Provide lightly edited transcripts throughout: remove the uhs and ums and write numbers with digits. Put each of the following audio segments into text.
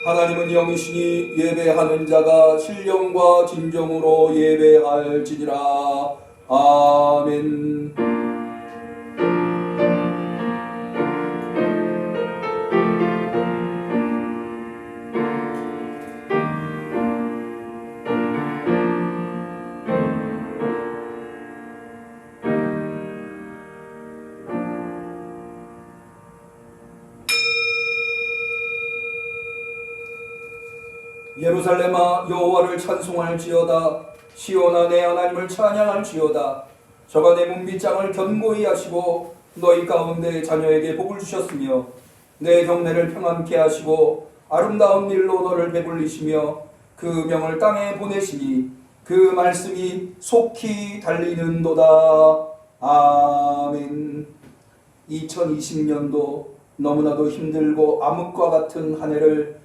하나님은 영이시니 예배하는 자가 신령과 진정으로 예배할지니라. 아멘. 예루살렘아 여호와를 찬송할지어다. 시온아 내 하나님을 찬양할지어다. 저가 내 문빗장을 견고히 하시고 너희 가운데 자녀에게 복을 주셨으며 내 경내를 평안케 하시고 아름다운 일로 너를 배불리시며 그 명을 땅에 보내시니 그 말씀이 속히 달리는도다. 아멘. 2020년도 너무나도 힘들고 암흑과 같은 한 해를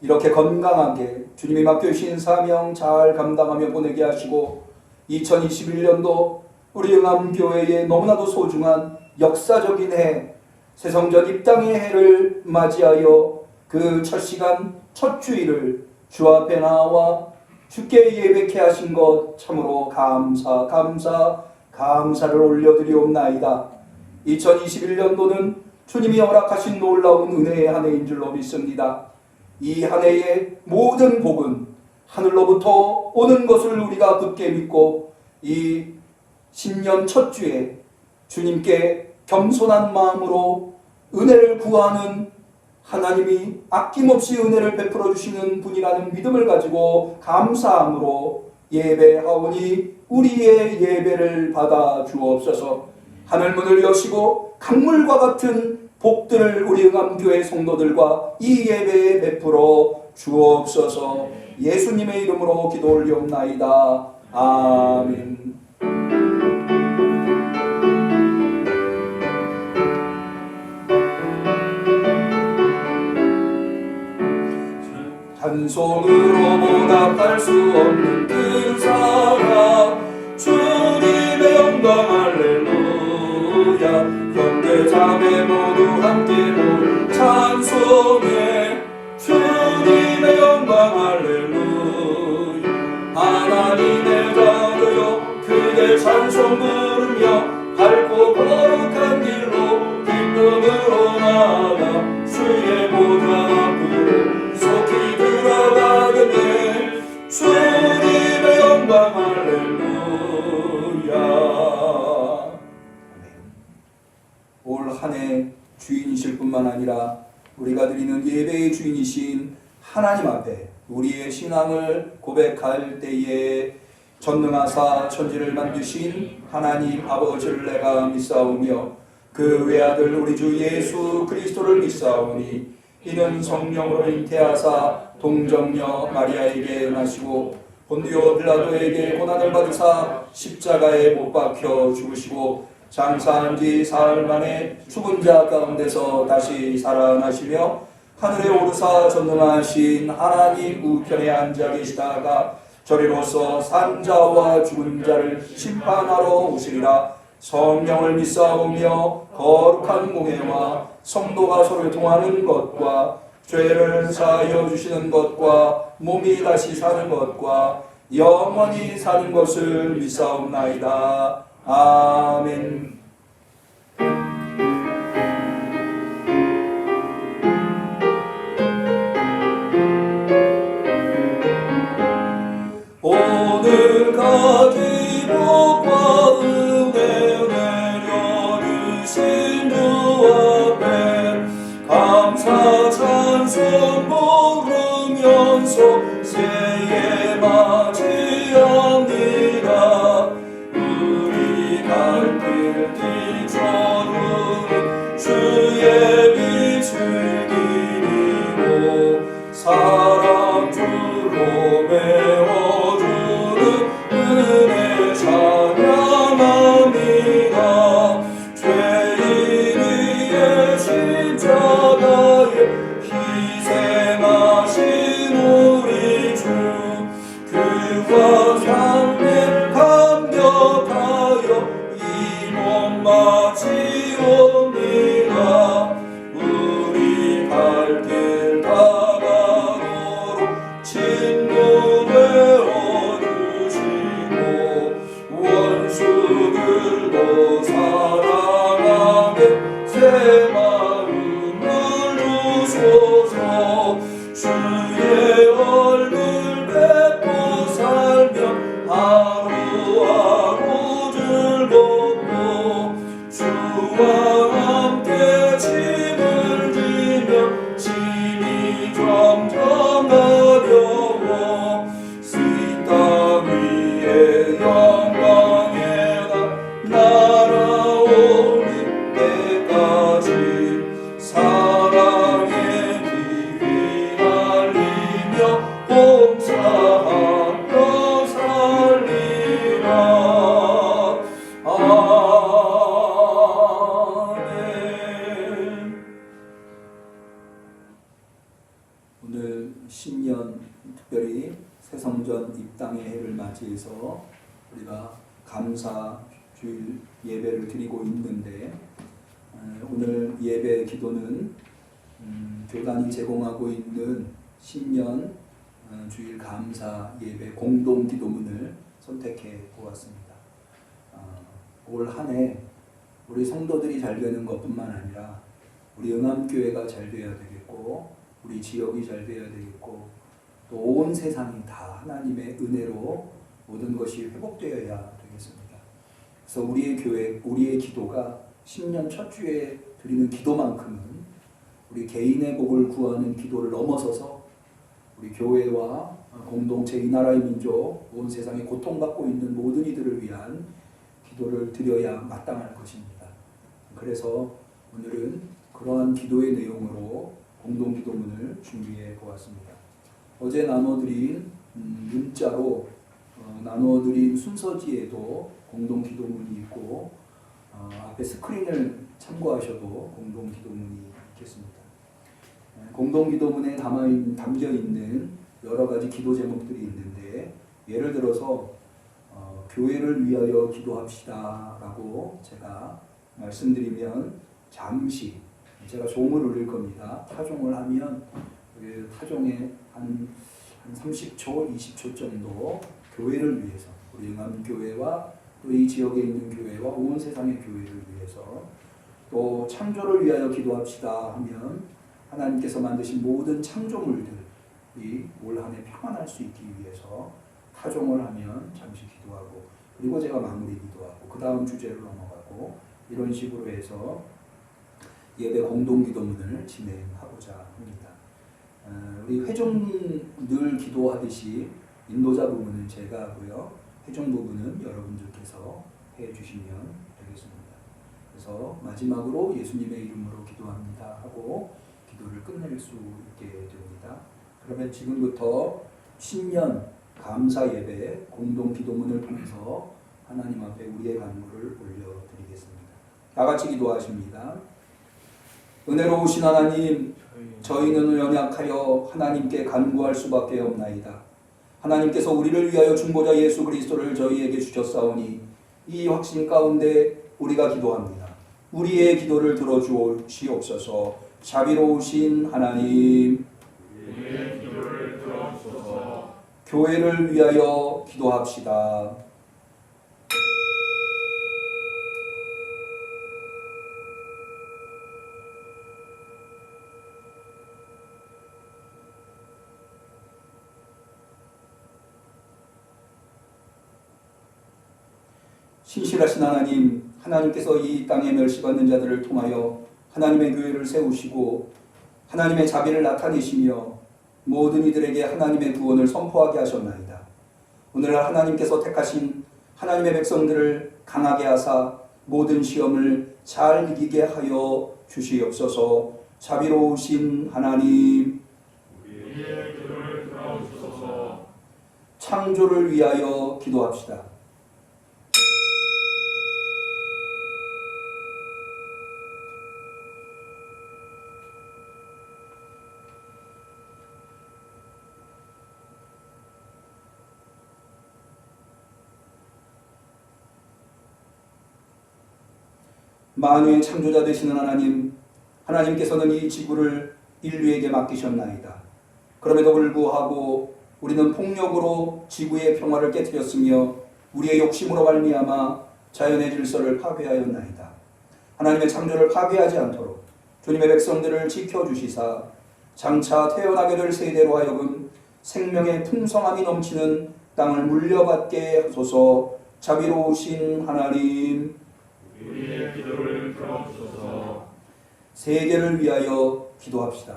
이렇게 건강하게 주님이 맡겨주신 사명 잘 감당하며 보내게 하시고 2021년도 우리 응암교회의 너무나도 소중한 역사적인 해, 새성전 입당의 해를 맞이하여 그 첫 시간, 첫 주일을 주 앞에 나와 주께 예배케 하신 것 참으로 감사를 올려드리옵나이다. 2021년도는 주님이 허락하신 놀라운 은혜의 한 해인 줄로 믿습니다. 이 한 해의 모든 복은 하늘로부터 오는 것을 우리가 굳게 믿고 이 신년 첫 주에 주님께 겸손한 마음으로 은혜를 구하는 하나님이 아낌없이 은혜를 베풀어 주시는 분이라는 믿음을 가지고 감사함으로 예배하오니 우리의 예배를 받아 주옵소서. 하늘문을 여시고 강물과 같은 복들을 우리 응암교회 성도들과 이 예배에 베풀어 주옵소서. 예수님의 이름으로 기도 올리옵나이다. 아멘. 찬송으로 보답할 수 없는 그 사랑 주님의 영광 할렐루야. 형제 자매 모두 함께 모여 찬송해 주님의 영광 할렐루야. 하나님의 자녀여 그대 찬송 부르며 밝고 거룩한 길로 기쁨으로 나아가 주의 보좌 앞으로 속히 들어가겠네. 주님의 영광 할렐루야. 올 한 해 주인이실 뿐만 아니라 우리가 드리는 예배의 주인이신 하나님 앞에 우리의 신앙을 고백할 때에 전능하사 천지를 만드신 하나님 아버지를 내가 믿사오며 그 외아들 우리 주 예수 그리스도를 믿사오니 이는 성령으로 잉태하사 동정녀 마리아에게 나시고 본디오 빌라도에게 고난을 받으사 십자가에 못 박혀 죽으시고 장사한 지 사흘 만에 죽은 자 가운데서 다시 살아나시며 하늘에 오르사 전능하신 하나님 우편에 앉아 계시다가 저리로서 산 자와 죽은 자를 심판하러 오시리라. 성령을 믿사오며 거룩한 공회와 성도가 서로 통하는 것과 죄를 사하여 주시는 것과 몸이 다시 사는 것과 영원히 사는 것을 믿사옵나이다. 아멘. 오늘 찬송 부르면서 새해 맞이합니다. 우리 갈 길 뒤처럼 주의 빛을 기리고 사랑 줄로 메워주는 은혜 찬양합니다. 죄인 위에 십자가에 희생하신 우리 주 그와 삶에 감격하여 이 몸 맞이옵니다. 우리 갈 길 다가도록 친구 되어주시고 원수들도 사랑하게 새 마음을 주소서. 주의 얼굴 뵙고 살며 하루하루 즐겁고 주와 함께 짐을 지며 짐이 점점 가벼워 이 땅 위에 영광의 날아오는 때까지 사랑의 빛이 날리며 봉사하며 살리라. 아멘. 오늘 신년 특별히 새성전 입당의 해를 맞이해서 우리가 감사 주일 예배를 드리고 있는데 오늘 예배 기도는 교단이 제공하고 있는 신년 주일 감사 예배 공동 기도문을 선택해 보았습니다. 올 한 해 우리 성도들이 잘 되는 것뿐만 아니라 우리 응암교회가 잘 되어야 되겠고 우리 지역이 잘 되어야 되겠고 또 온 세상이 다 하나님의 은혜로 모든 것이 회복되어야 되겠습니다. 그래서 우리의 교회, 우리의 기도가 신년 첫 주에 드리는 기도만큼은 우리 개인의 복을 구하는 기도를 넘어서서 우리 교회와 공동체 이 나라의 민족, 온 세상에 고통받고 있는 모든 이들을 위한 기도를 드려야 마땅할 것입니다. 그래서 오늘은 그러한 기도의 내용으로 공동 기도문을 준비해 보았습니다. 어제 나눠드린 문자로 나눠드린 순서지에도 공동 기도문이 있고 앞에 스크린을 참고하셔도 공동 기도문이 있겠습니다. 공동 기도문에 담겨 있는 여러 가지 기도 제목들이 있는데 예를 들어서 교회를 위하여 기도합시다 라고 제가 말씀드리면 잠시 제가 종을 울릴 겁니다. 타종을 하면 그 타종에 한 30초, 20초 정도 교회를 위해서 우리 응암교회와 또 이 지역에 있는 교회와 온 세상의 교회를 위해서 또 창조를 위하여 기도합시다 하면 하나님께서 만드신 모든 창조물들이 올 한 해 평안할 수 있기 위해서 타종을 하면 잠시 기도하고 그리고 제가 마무리 기도하고 그 다음 주제로 넘어가고 이런 식으로 해서 예배 공동 기도문을 진행하고자 합니다. 우리 회종 늘 기도하듯이 인도자 부분은 제가 하고요. 회종 부분은 여러분들께서 해주시면 되겠습니다. 그래서 마지막으로 예수님의 이름으로 기도합니다 하고 기도를 끝낼 수 있게 됩니다. 그러면 지금부터 신년 감사 예배 공동 기도문을 통해서 하나님 앞에 우리의 간구를 올려드리겠습니다. 다 같이 기도하십니다. 은혜로우신 하나님, 저희는 연약하여 하나님께 간구할 수밖에 없나이다. 하나님께서 우리를 위하여 중보자 예수 그리스도를 저희에게 주셨사오니 이 확신 가운데 우리가 기도합니다. 우리의 기도를 들어주시옵소서. 자비로우신 하나님, 우리의 기도를 들어주소서. 교회를 위하여 기도합시다. 신실하신 하나님, 하나님께서 이 땅에 멸시받는 자들을 통하여 하나님의 교회를 세우시고 하나님의 자비를 나타내시며 모든 이들에게 하나님의 구원을 선포하게 하셨나이다. 오늘날 하나님께서 택하신 하나님의 백성들을 강하게 하사 모든 시험을 잘 이기게 하여 주시옵소서. 자비로우신 하나님, 우리의 기도를 들어주소서. 창조를 위하여 기도합시다. 만유의 창조자 되시는 하나님, 하나님께서는 이 지구를 인류에게 맡기셨나이다. 그럼에도 불구하고 우리는 폭력으로 지구의 평화를 깨뜨렸으며 우리의 욕심으로 말미암아 자연의 질서를 파괴하였나이다. 하나님의 창조를 파괴하지 않도록 주님의 백성들을 지켜주시사 장차 태어나게 될 세대로 하여금 생명의 풍성함이 넘치는 땅을 물려받게 하소서. 자비로우신 하나님, 우리의 기도를 들어주소서. 세계를 위하여 기도합시다.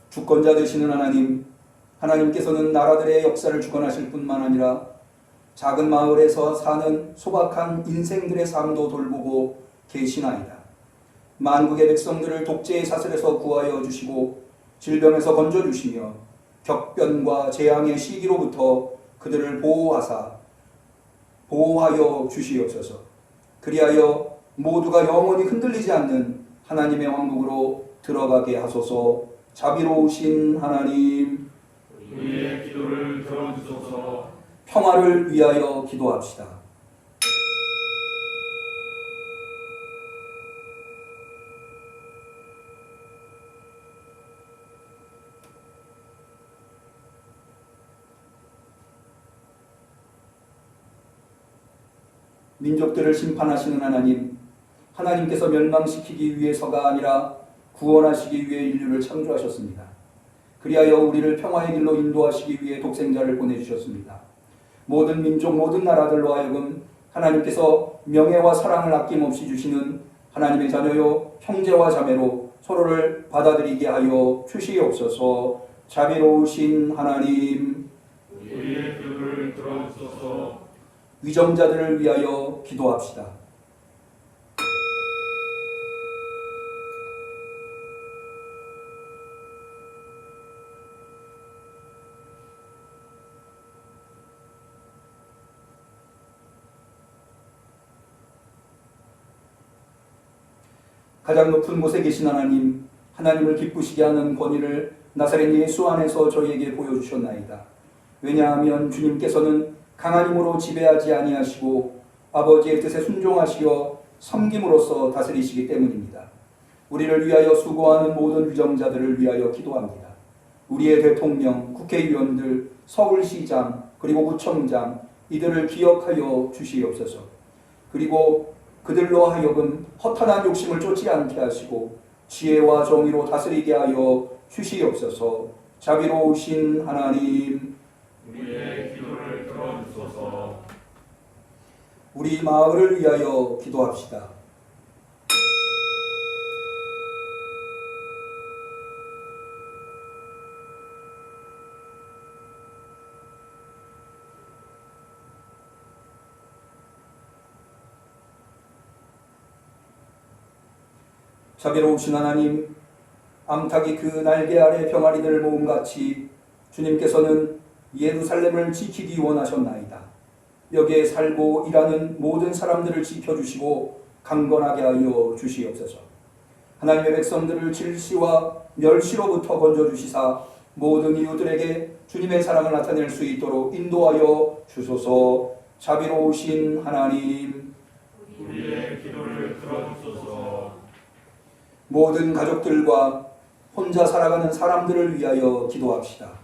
주권자 되시는 하나님, 하나님께서는 나라들의 역사를 주관하실 뿐만 아니라 작은 마을에서 사는 소박한 인생들의 삶도 돌보고 계시나이다. 만국의 백성들을 독재의 사슬에서 구하여 주시고 질병에서 건져주시며 격변과 재앙의 시기로부터 그들을 보호하여 주시옵소서. 그리하여 모두가 영원히 흔들리지 않는 하나님의 왕국으로 들어가게 하소서. 자비로우신 하나님, 우리의 기도를 들어주소서. 평화를 위하여 기도합시다. 민족들을 심판하시는 하나님, 하나님께서 멸망시키기 위해서가 아니라 구원하시기 위해 인류를 창조하셨습니다. 그리하여 우리를 평화의 길로 인도하시기 위해 독생자를 보내주셨습니다. 모든 민족, 모든 나라들로 하여금 하나님께서 명예와 사랑을 아낌없이 주시는 하나님의 자녀요 형제와 자매로 서로를 받아들이게 하여 주시옵소서. 자비로우신 하나님, 우리의 기도를 들어주소서. 위정자들을 위하여 기도합시다. 가장 높은 곳에 계신 하나님, 하나님을 기쁘시게 하는 권위를 나사렛 예수 안에서 저희에게 보여주셨나이다. 왜냐하면 주님께서는 강한 힘으로 지배하지 아니하시고 아버지의 뜻에 순종하시어 섬김으로써 다스리시기 때문입니다. 우리를 위하여 수고하는 모든 위정자들을 위하여 기도합니다. 우리의 대통령, 국회의원들, 서울시장, 그리고 구청장 이들을 기억하여 주시옵소서. 그리고 그들로 하여금 허탄한 욕심을 쫓지 않게 하시고 지혜와 정의로 다스리게 하여 주시옵소서. 자비로우신 하나님, 우리의 기도를 들어주소서. 우리 마을을 위하여 기도합시다. 자비로우신 하나님, 암탉이 그 날개 아래 병아리들 모음같이 주님께서는 예루살렘을 지키기 원하셨나이다. 여기에 살고 일하는 모든 사람들을 지켜주시고 강건하게 하여 주시옵소서. 하나님의 백성들을 질시와 멸시로부터 건져주시사 모든 이웃들에게 주님의 사랑을 나타낼 수 있도록 인도하여 주소서. 자비로우신 하나님, 우리의 기도를 들어주소서. 모든 가족들과 혼자 살아가는 사람들을 위하여 기도합시다.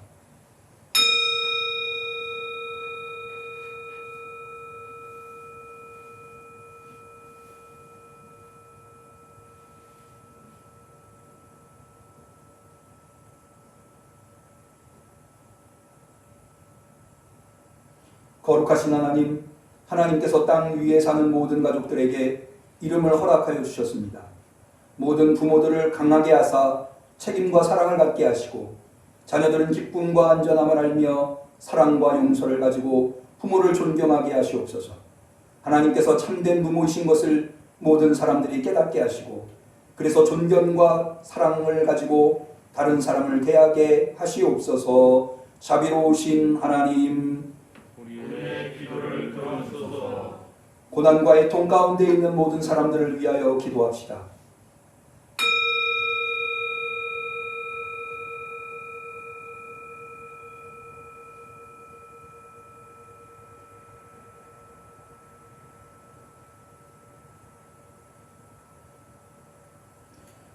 거룩하신 하나님, 하나님께서 땅 위에 사는 모든 가족들에게 이름을 허락하여 주셨습니다. 모든 부모들을 강하게 하사 책임과 사랑을 갖게 하시고 자녀들은 기쁨과 안전함을 알며 사랑과 용서를 가지고 부모를 존경하게 하시옵소서. 하나님께서 참된 부모이신 것을 모든 사람들이 깨닫게 하시고 그래서 존경과 사랑을 가지고 다른 사람을 대하게 하시옵소서. 자비로우신 하나님, 우리의 기도를 들어주소서. 고난과 애통 가운데 있는 모든 사람들을 위하여 기도합시다.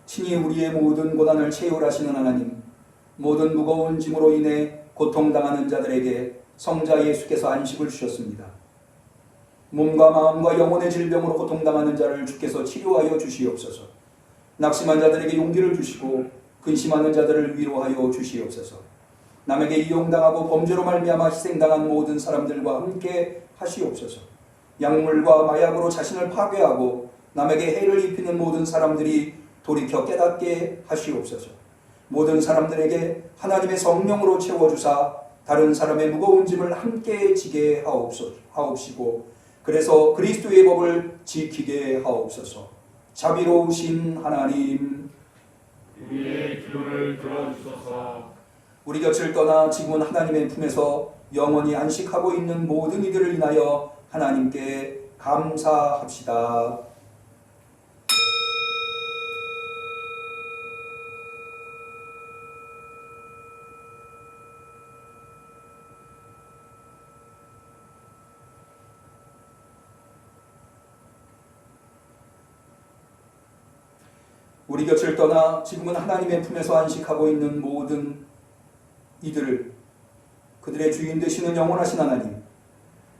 친히 우리의 모든 고난을 채울하시는 하나님, 모든 무거운 짐으로 인해 고통당하는 자들에게 성자 예수께서 안식을 주셨습니다. 몸과 마음과 영혼의 질병으로 고통당하는 자를 주께서 치료하여 주시옵소서. 낙심한 자들에게 용기를 주시고 근심하는 자들을 위로하여 주시옵소서. 남에게 이용당하고 범죄로 말미암아 희생당한 모든 사람들과 함께 하시옵소서. 약물과 마약으로 자신을 파괴하고 남에게 해를 입히는 모든 사람들이 돌이켜 깨닫게 하시옵소서. 모든 사람들에게 하나님의 성령으로 채워주사 다른 사람의 무거운 짐을 함께 지게 하옵시고 그래서 그리스도의 법을 지키게 하옵소서. 자비로우신 하나님, 우리의 기도를 들어주소서. 우리 곁을 떠나 지금은 하나님의 품에서 영원히 안식하고 있는 모든 이들을 인하여 하나님께 감사합시다. 우리 곁을 떠나 지금은 하나님의 품에서 안식하고 있는 모든 이들을 그들의 주인 되시는 영원하신 하나님,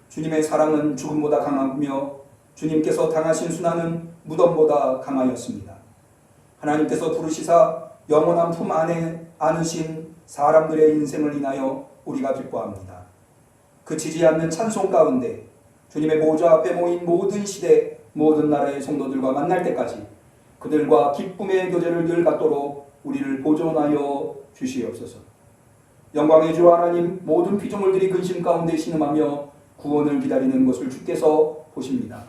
주님의 사랑은 죽음보다 강하며 주님께서 당하신 순환은 무덤보다 강하였습니다. 하나님께서 부르시사 영원한 품 안에 안으신 사람들의 인생을 인하여 우리가 기뻐합니다. 그치지 않는 찬송 가운데 주님의 보좌 앞에 모인 모든 시대 모든 나라의 성도들과 만날 때까지 그들과 기쁨의 교제를 늘 갖도록 우리를 보존하여 주시옵소서. 영광의 주 하나님, 모든 피조물들이 근심 가운데 신음하며 구원을 기다리는 것을 주께서 보십니다.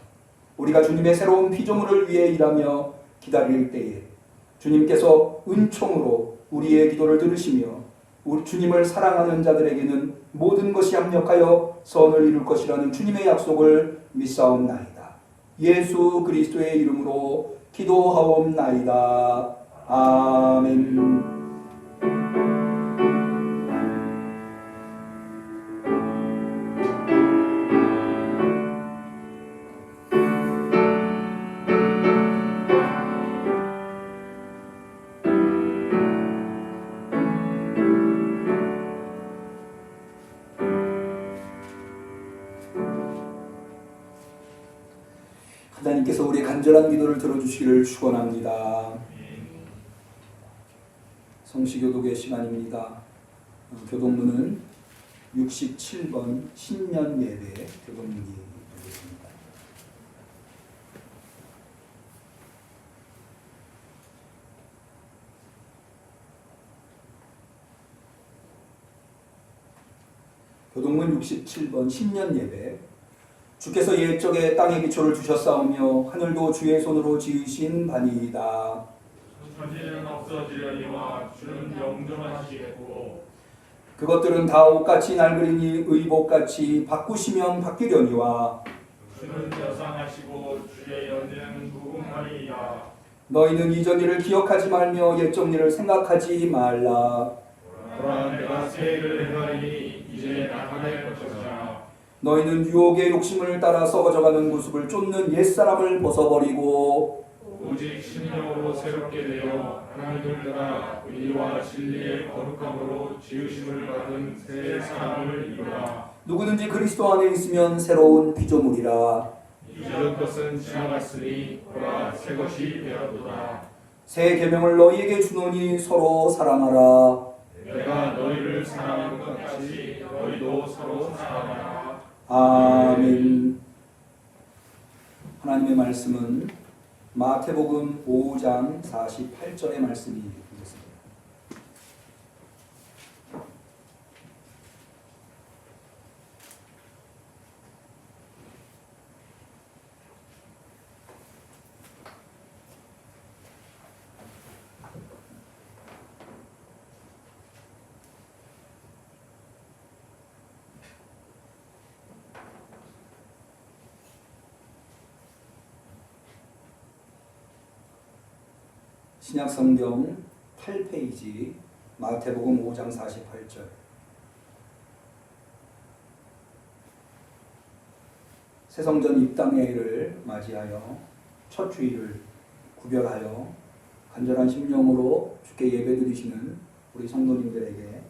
우리가 주님의 새로운 피조물을 위해 일하며 기다릴 때에 주님께서 은총으로 우리의 기도를 들으시며 우리 주님을 사랑하는 자들에게는 모든 것이 합력하여 선을 이룰 것이라는 주님의 약속을 믿사옵나이다. 예수 그리스도의 이름으로 기도하옵나이다. 아멘. 하나님께서 우리의 간절한 기도를 들어주시기를 축원합니다. 성시교독의 시간입니다. 교독문은 67번 신년 예배 교독문이 되겠습니다. 교독문 67번 신년 예배. 주께서 옛적에 땅에 기초를 두셨사오며 하늘도 주의 손으로 지으신 바니이다. 천지는 없어지려니와 주는 영존하시겠고 그것들은 다 옷같이 낡으리니 의복같이 바꾸시면 바뀌려니와 주는 여상하시고 주의 연대는 무궁하리이다. 너희는 이전 일을 기억하지 말며 옛적 일을 생각하지 말라. 보라 내가 새 일을 행하리니 이제 나타날 것이라. 너희는 유혹의 욕심을 따라 썩어져가는 모습을 쫓는 옛사람을 벗어버리고 오직 신령으로 새롭게 되어 하나님을 따라 의와 진리의 거룩함으로 지으심을 받은 새 사람을 이루라. 누구든지 그리스도 안에 있으면 새로운 피조물이라. 이전 것은 지나갔으니 보라 새 것이 되었도다. 새 계명을 너희에게 주노니 서로 사랑하라. 내가 너희를 사랑한 것 같이 너희도 서로 사랑하라. 아멘. 하나님의 말씀은 마태복음 5장 48절의 말씀이 되겠습니다. 신약성경 8페이지 마태복음 5장 48절. 새성전 입당회를 맞이하여 첫 주일을 구별하여 간절한 심령으로 주께 예배드리시는 우리 성도님들에게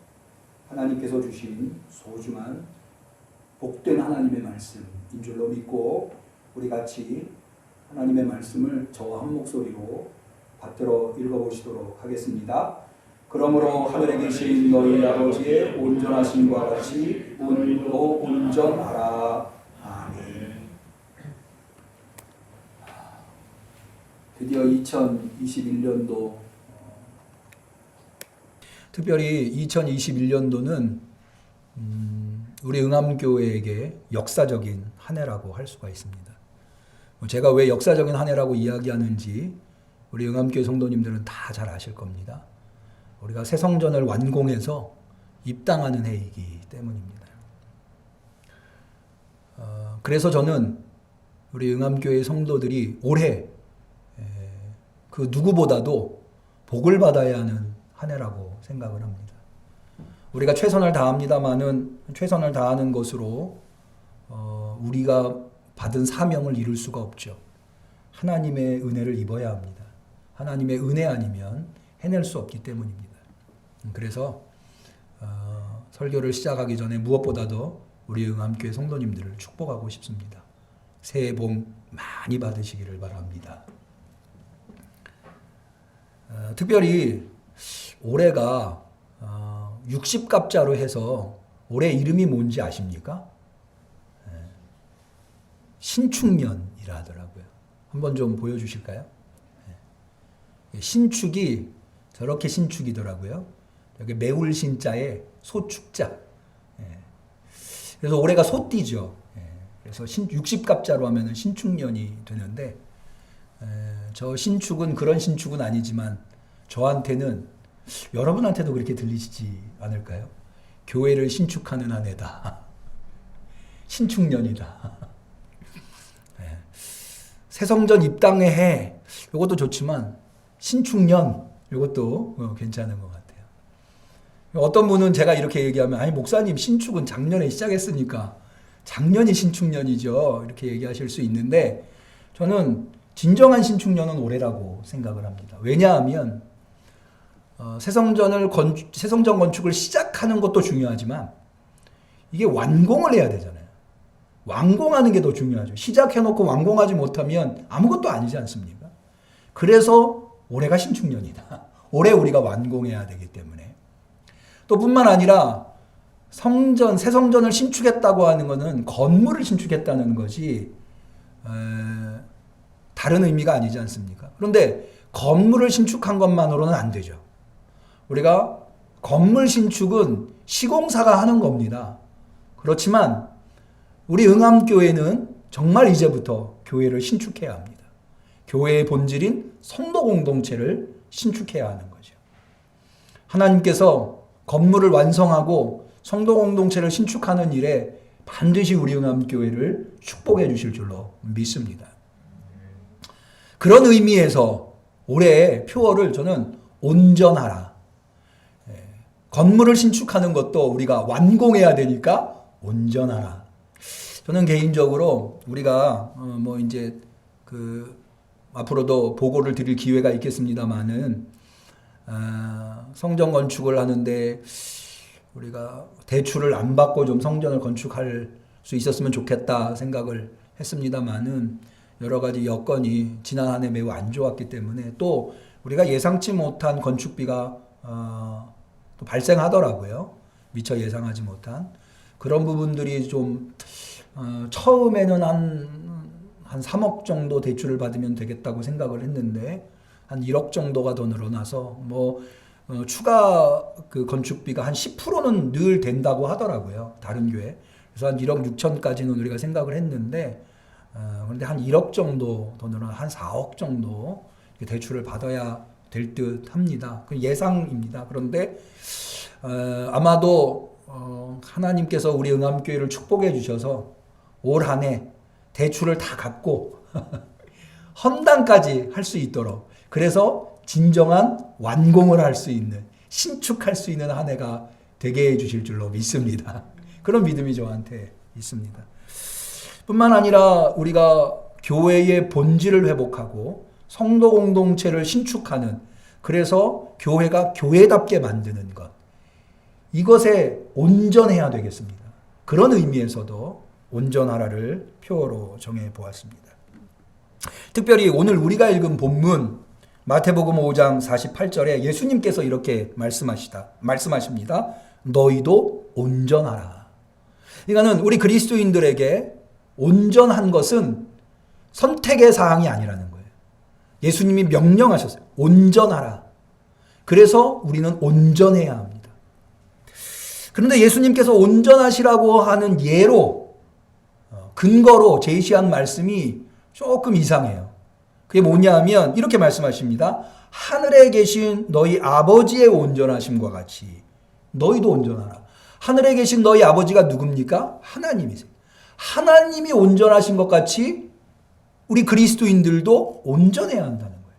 하나님께서 주신 소중한 복된 하나님의 말씀인 줄로 믿고 우리 같이 하나님의 말씀을 저와 한 목소리로 받들어 읽어보시도록 하겠습니다. 그러므로 하늘에 계신 너희 아버지의 온전하심과 같이 우리도 온전하라. 아멘. 드디어 2021년도, 특별히 2021년도는 우리 응암교회에게 역사적인 한 해라고 할 수가 있습니다. 제가 왜 역사적인 한 해라고 이야기하는지 우리 응암교회 성도님들은 다 잘 아실 겁니다. 우리가 새 성전을 완공해서 입당하는 해이기 때문입니다. 그래서 저는 우리 응암교회 성도들이 올해 그 누구보다도 복을 받아야 하는 한 해라고 생각을 합니다. 우리가 최선을 다합니다마는 최선을 다하는 것으로 우리가 받은 사명을 이룰 수가 없죠. 하나님의 은혜를 입어야 합니다. 하나님의 은혜 아니면 해낼 수 없기 때문입니다. 그래서 설교를 시작하기 전에 무엇보다도 우리 응암교회 성도님들을 축복하고 싶습니다. 새해 복 많이 받으시기를 바랍니다. 특별히 올해가 60갑자로 해서 올해 이름이 뭔지 아십니까? 신축년이라 하더라고요. 한번 좀 보여주실까요? 신축이 저렇게 신축이더라고요. 여기 매울 신자에 소축자. 그래서 올해가 소띠죠. 그래서 60갑자로 하면 신축년이 되는데, 저 신축은 그런 신축은 아니지만 저한테는, 여러분한테도 그렇게 들리시지 않을까요? 교회를 신축하는 한 해다. 신축년이다. 새성전 입당의 해, 이것도 좋지만 신축년, 이것도 괜찮은 것 같아요. 어떤 분은 제가 이렇게 얘기하면, 아니 목사님 신축은 작년에 시작했으니까 작년이 신축년이죠, 이렇게 얘기하실 수 있는데, 저는 진정한 신축년은 올해라고 생각을 합니다. 왜냐하면 새성전 건축을 시작하는 것도 중요하지만 이게 완공을 해야 되잖아요. 완공하는 게 더 중요하죠. 시작해놓고 완공하지 못하면 아무것도 아니지 않습니까? 그래서 올해가 신축년이다. 올해 우리가 완공해야 되기 때문에. 또 뿐만 아니라 새 성전을 신축했다고 하는 것은 건물을 신축했다는 것이 다른 의미가 아니지 않습니까? 그런데 건물을 신축한 것만으로는 안 되죠. 우리가 건물 신축은 시공사가 하는 겁니다. 그렇지만 우리 응암교회는 정말 이제부터 교회를 신축해야 합니다. 교회의 본질인 성도 공동체를 신축해야 하는 거죠. 하나님께서 건물을 완성하고 성도 공동체를 신축하는 일에 반드시 우리 응암교회를 축복해 주실 줄로 믿습니다. 그런 의미에서 올해의 표어를 저는 온전하라. 건물을 신축하는 것도 우리가 완공해야 되니까 온전하라. 저는 개인적으로 우리가 이제 앞으로도 보고를 드릴 기회가 있겠습니다만은 성전 건축을 하는데 우리가 대출을 안 받고 좀 성전을 건축할 수 있었으면 좋겠다 생각을 했습니다만은 여러 가지 여건이 지난 한 해 매우 안 좋았기 때문에 또 우리가 예상치 못한 건축비가 또 발생하더라고요. 미처 예상하지 못한 그런 부분들이 좀 처음에는 한 3억 정도 대출을 받으면 되겠다고 생각을 했는데 한 1억 정도가 더 늘어나서 추가 그 건축비가 한 10%는 늘 된다고 하더라고요. 다른 교회. 그래서 한 1억 6천까지는 우리가 생각을 했는데 그런데 한 1억 정도 더 늘어나 한 4억 정도 대출을 받아야 될 듯 합니다. 그 예상입니다. 그런데 아마도 하나님께서 우리 응암교회를 축복해 주셔서 올 한 해 대출을 다 갚고 헌당까지 할 수 있도록, 그래서 진정한 완공을 할 수 있는, 신축할 수 있는 한 해가 되게 해 주실 줄로 믿습니다. 그런 믿음이 저한테 있습니다. 뿐만 아니라 우리가 교회의 본질을 회복하고 성도 공동체를 신축하는, 그래서 교회가 교회답게 만드는 것, 이것에 온전해야 되겠습니다. 그런 의미에서도 온전하라를 표어로 정해 보았습니다. 특별히 오늘 우리가 읽은 본문 마태복음 5장 48절에 예수님께서 이렇게 말씀하십니다. 너희도 온전하라. 이거는 우리 그리스도인들에게 온전한 것은 선택의 사항이 아니라는 거예요. 예수님이 명령하셨어요. 온전하라. 그래서 우리는 온전해야 합니다. 그런데 예수님께서 온전하시라고 하는 예로, 근거로 제시한 말씀이 조금 이상해요. 그게 뭐냐 하면 이렇게 말씀하십니다. 하늘에 계신 너희 아버지의 온전하심과 같이 너희도 온전하라. 하늘에 계신 너희 아버지가 누굽니까? 하나님이세요. 하나님이 온전하신 것 같이 우리 그리스도인들도 온전해야 한다는 거예요.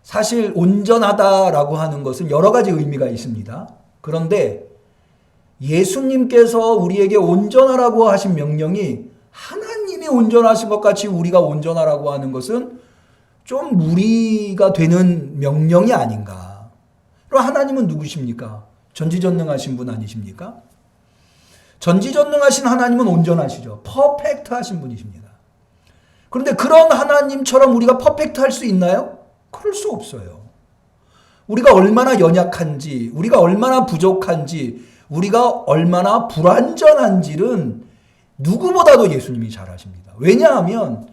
사실 온전하다라고 하는 것은 여러 가지 의미가 있습니다. 그런데 예수님께서 우리에게 온전하라고 하신 명령이 하나님이 온전하신 것 같이 우리가 온전하라고 하는 것은 좀 무리가 되는 명령이 아닌가. 그럼 하나님은 누구십니까? 전지전능하신 분 아니십니까? 전지전능하신 하나님은 온전하시죠. 퍼펙트하신 분이십니다. 그런데 그런 하나님처럼 우리가 퍼펙트할 수 있나요? 그럴 수 없어요. 우리가 얼마나 연약한지, 우리가 얼마나 부족한지, 우리가 얼마나 불완전한지는 누구보다도 예수님이 잘 아십니다. 왜냐하면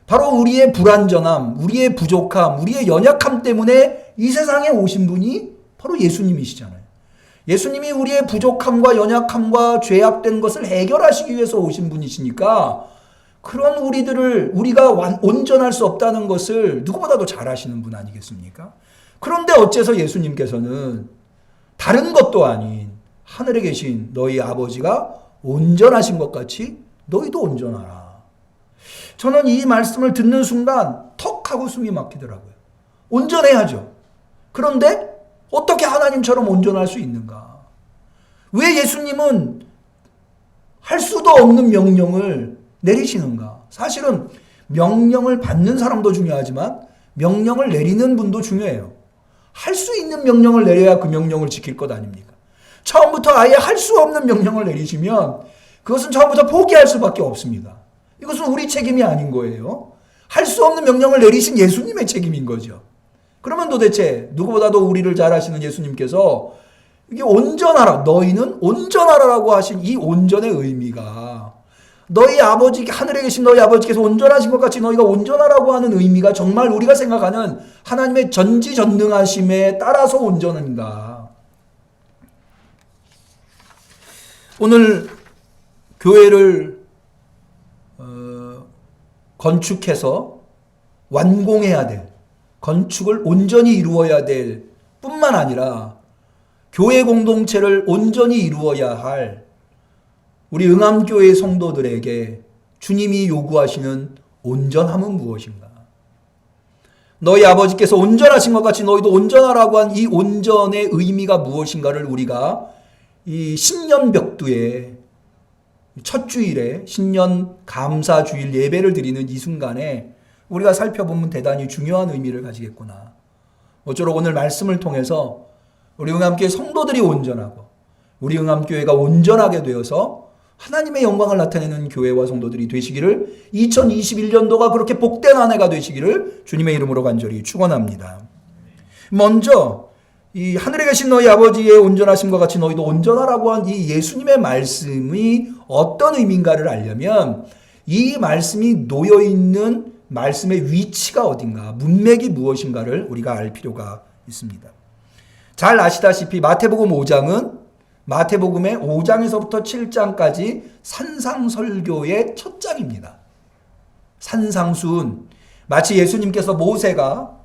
바로 우리의 불완전함, 우리의 부족함, 우리의 연약함 때문에 이 세상에 오신 분이 바로 예수님이시잖아요. 예수님이 우리의 부족함과 연약함과 죄악된 것을 해결하시기 위해서 오신 분이시니까 그런 우리가 온전할 수 없다는 것을 누구보다도 잘 아시는 분 아니겠습니까? 그런데 어째서 예수님께서는 다른 것도 아닌 하늘에 계신 너희 아버지가 온전하신 것 같이 너희도 온전하라. 저는 이 말씀을 듣는 순간 턱 하고 숨이 막히더라고요. 온전해야죠. 그런데 어떻게 하나님처럼 온전할 수 있는가? 왜 예수님은 할 수도 없는 명령을 내리시는가? 사실은 명령을 받는 사람도 중요하지만 명령을 내리는 분도 중요해요. 할 수 있는 명령을 내려야 그 명령을 지킬 것 아닙니까? 처음부터 아예 할 수 없는 명령을 내리시면 그것은 처음부터 포기할 수밖에 없습니다. 이것은 우리 책임이 아닌 거예요. 할 수 없는 명령을 내리신 예수님의 책임인 거죠. 그러면 도대체 누구보다도 우리를 잘 아시는 예수님께서 이게 온전하라, 너희는 온전하라라고 하신 이 온전의 의미가 너희 아버지, 하늘에 계신 너희 아버지께서 온전하신 것 같이 너희가 온전하라고 하는 의미가 정말 우리가 생각하는 하나님의 전지전능하심에 따라서 온전한가? 오늘 교회를 건축해서 완공해야 될, 건축을 온전히 이루어야 될 뿐만 아니라 교회 공동체를 온전히 이루어야 할 우리 응암교회 성도들에게 주님이 요구하시는 온전함은 무엇인가? 너희 아버지께서 온전하신 것 같이 너희도 온전하라고 한 이 온전의 의미가 무엇인가를 우리가 이 신년 벽두에 첫 주일에 신년 감사 주일 예배를 드리는 이 순간에 우리가 살펴보면 대단히 중요한 의미를 가지겠구나. 모쪼록 오늘 말씀을 통해서 우리 응암교회 성도들이 온전하고 우리 응암교회가 온전하게 되어서 하나님의 영광을 나타내는 교회와 성도들이 되시기를, 2021년도가 그렇게 복된 한 해가 되시기를 주님의 이름으로 간절히 축원합니다. 먼저 이 하늘에 계신 너희 아버지의 온전하심과 같이 너희도 온전하라고 한 이 예수님의 말씀이 어떤 의미인가를 알려면 이 말씀이 놓여 있는 말씀의 위치가 어딘가, 문맥이 무엇인가를 우리가 알 필요가 있습니다. 잘 아시다시피 마태복음 5장은 마태복음의 5장에서부터 7장까지 산상설교의 첫 장입니다. 산상순, 마치 예수님께서 모세가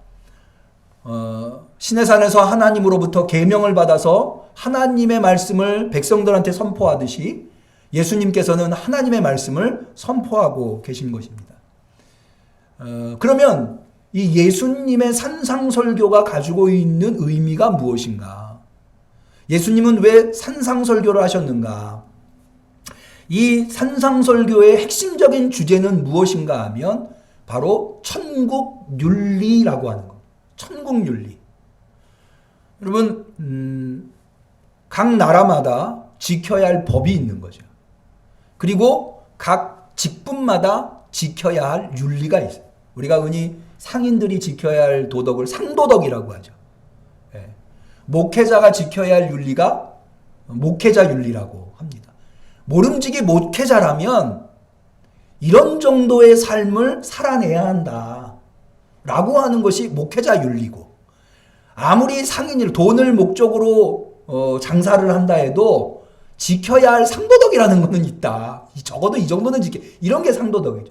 시내산에서 하나님으로부터 계명을 받아서 하나님의 말씀을 백성들한테 선포하듯이 예수님께서는 하나님의 말씀을 선포하고 계신 것입니다. 그러면 이 예수님의 산상설교가 가지고 있는 의미가 무엇인가? 예수님은 왜 산상설교를 하셨는가? 이 산상설교의 핵심적인 주제는 무엇인가 하면 바로 천국윤리라고 하는 겁니다. 천국윤리. 여러분, 각 나라마다 지켜야 할 법이 있는 거죠. 그리고 각 직분마다 지켜야 할 윤리가 있어요. 우리가 흔히 상인들이 지켜야 할 도덕을 상도덕이라고 하죠. 예. 목회자가 지켜야 할 윤리가 목회자 윤리라고 합니다. 모름지기 목회자라면 이런 정도의 삶을 살아내야 한다 라고 하는 것이 목회자 윤리고, 아무리 상인일 돈을 목적으로 장사를 한다 해도 지켜야 할 상도덕이라는 것은 있다. 적어도 이 정도는 이런 게 상도덕이죠.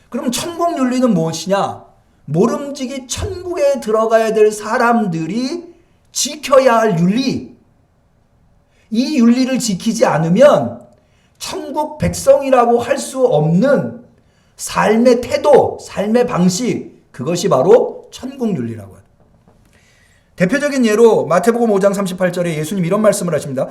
그럼 천국 윤리는 무엇이냐? 모름지기 천국에 들어가야 될 사람들이 지켜야 할 윤리. 이 윤리를 지키지 않으면 천국 백성이라고 할 수 없는 삶의 태도, 삶의 방식, 그것이 바로 천국 윤리라고 합니다. 대표적인 예로 마태복음 5장 38절에 예수님 이런 말씀을 하십니다.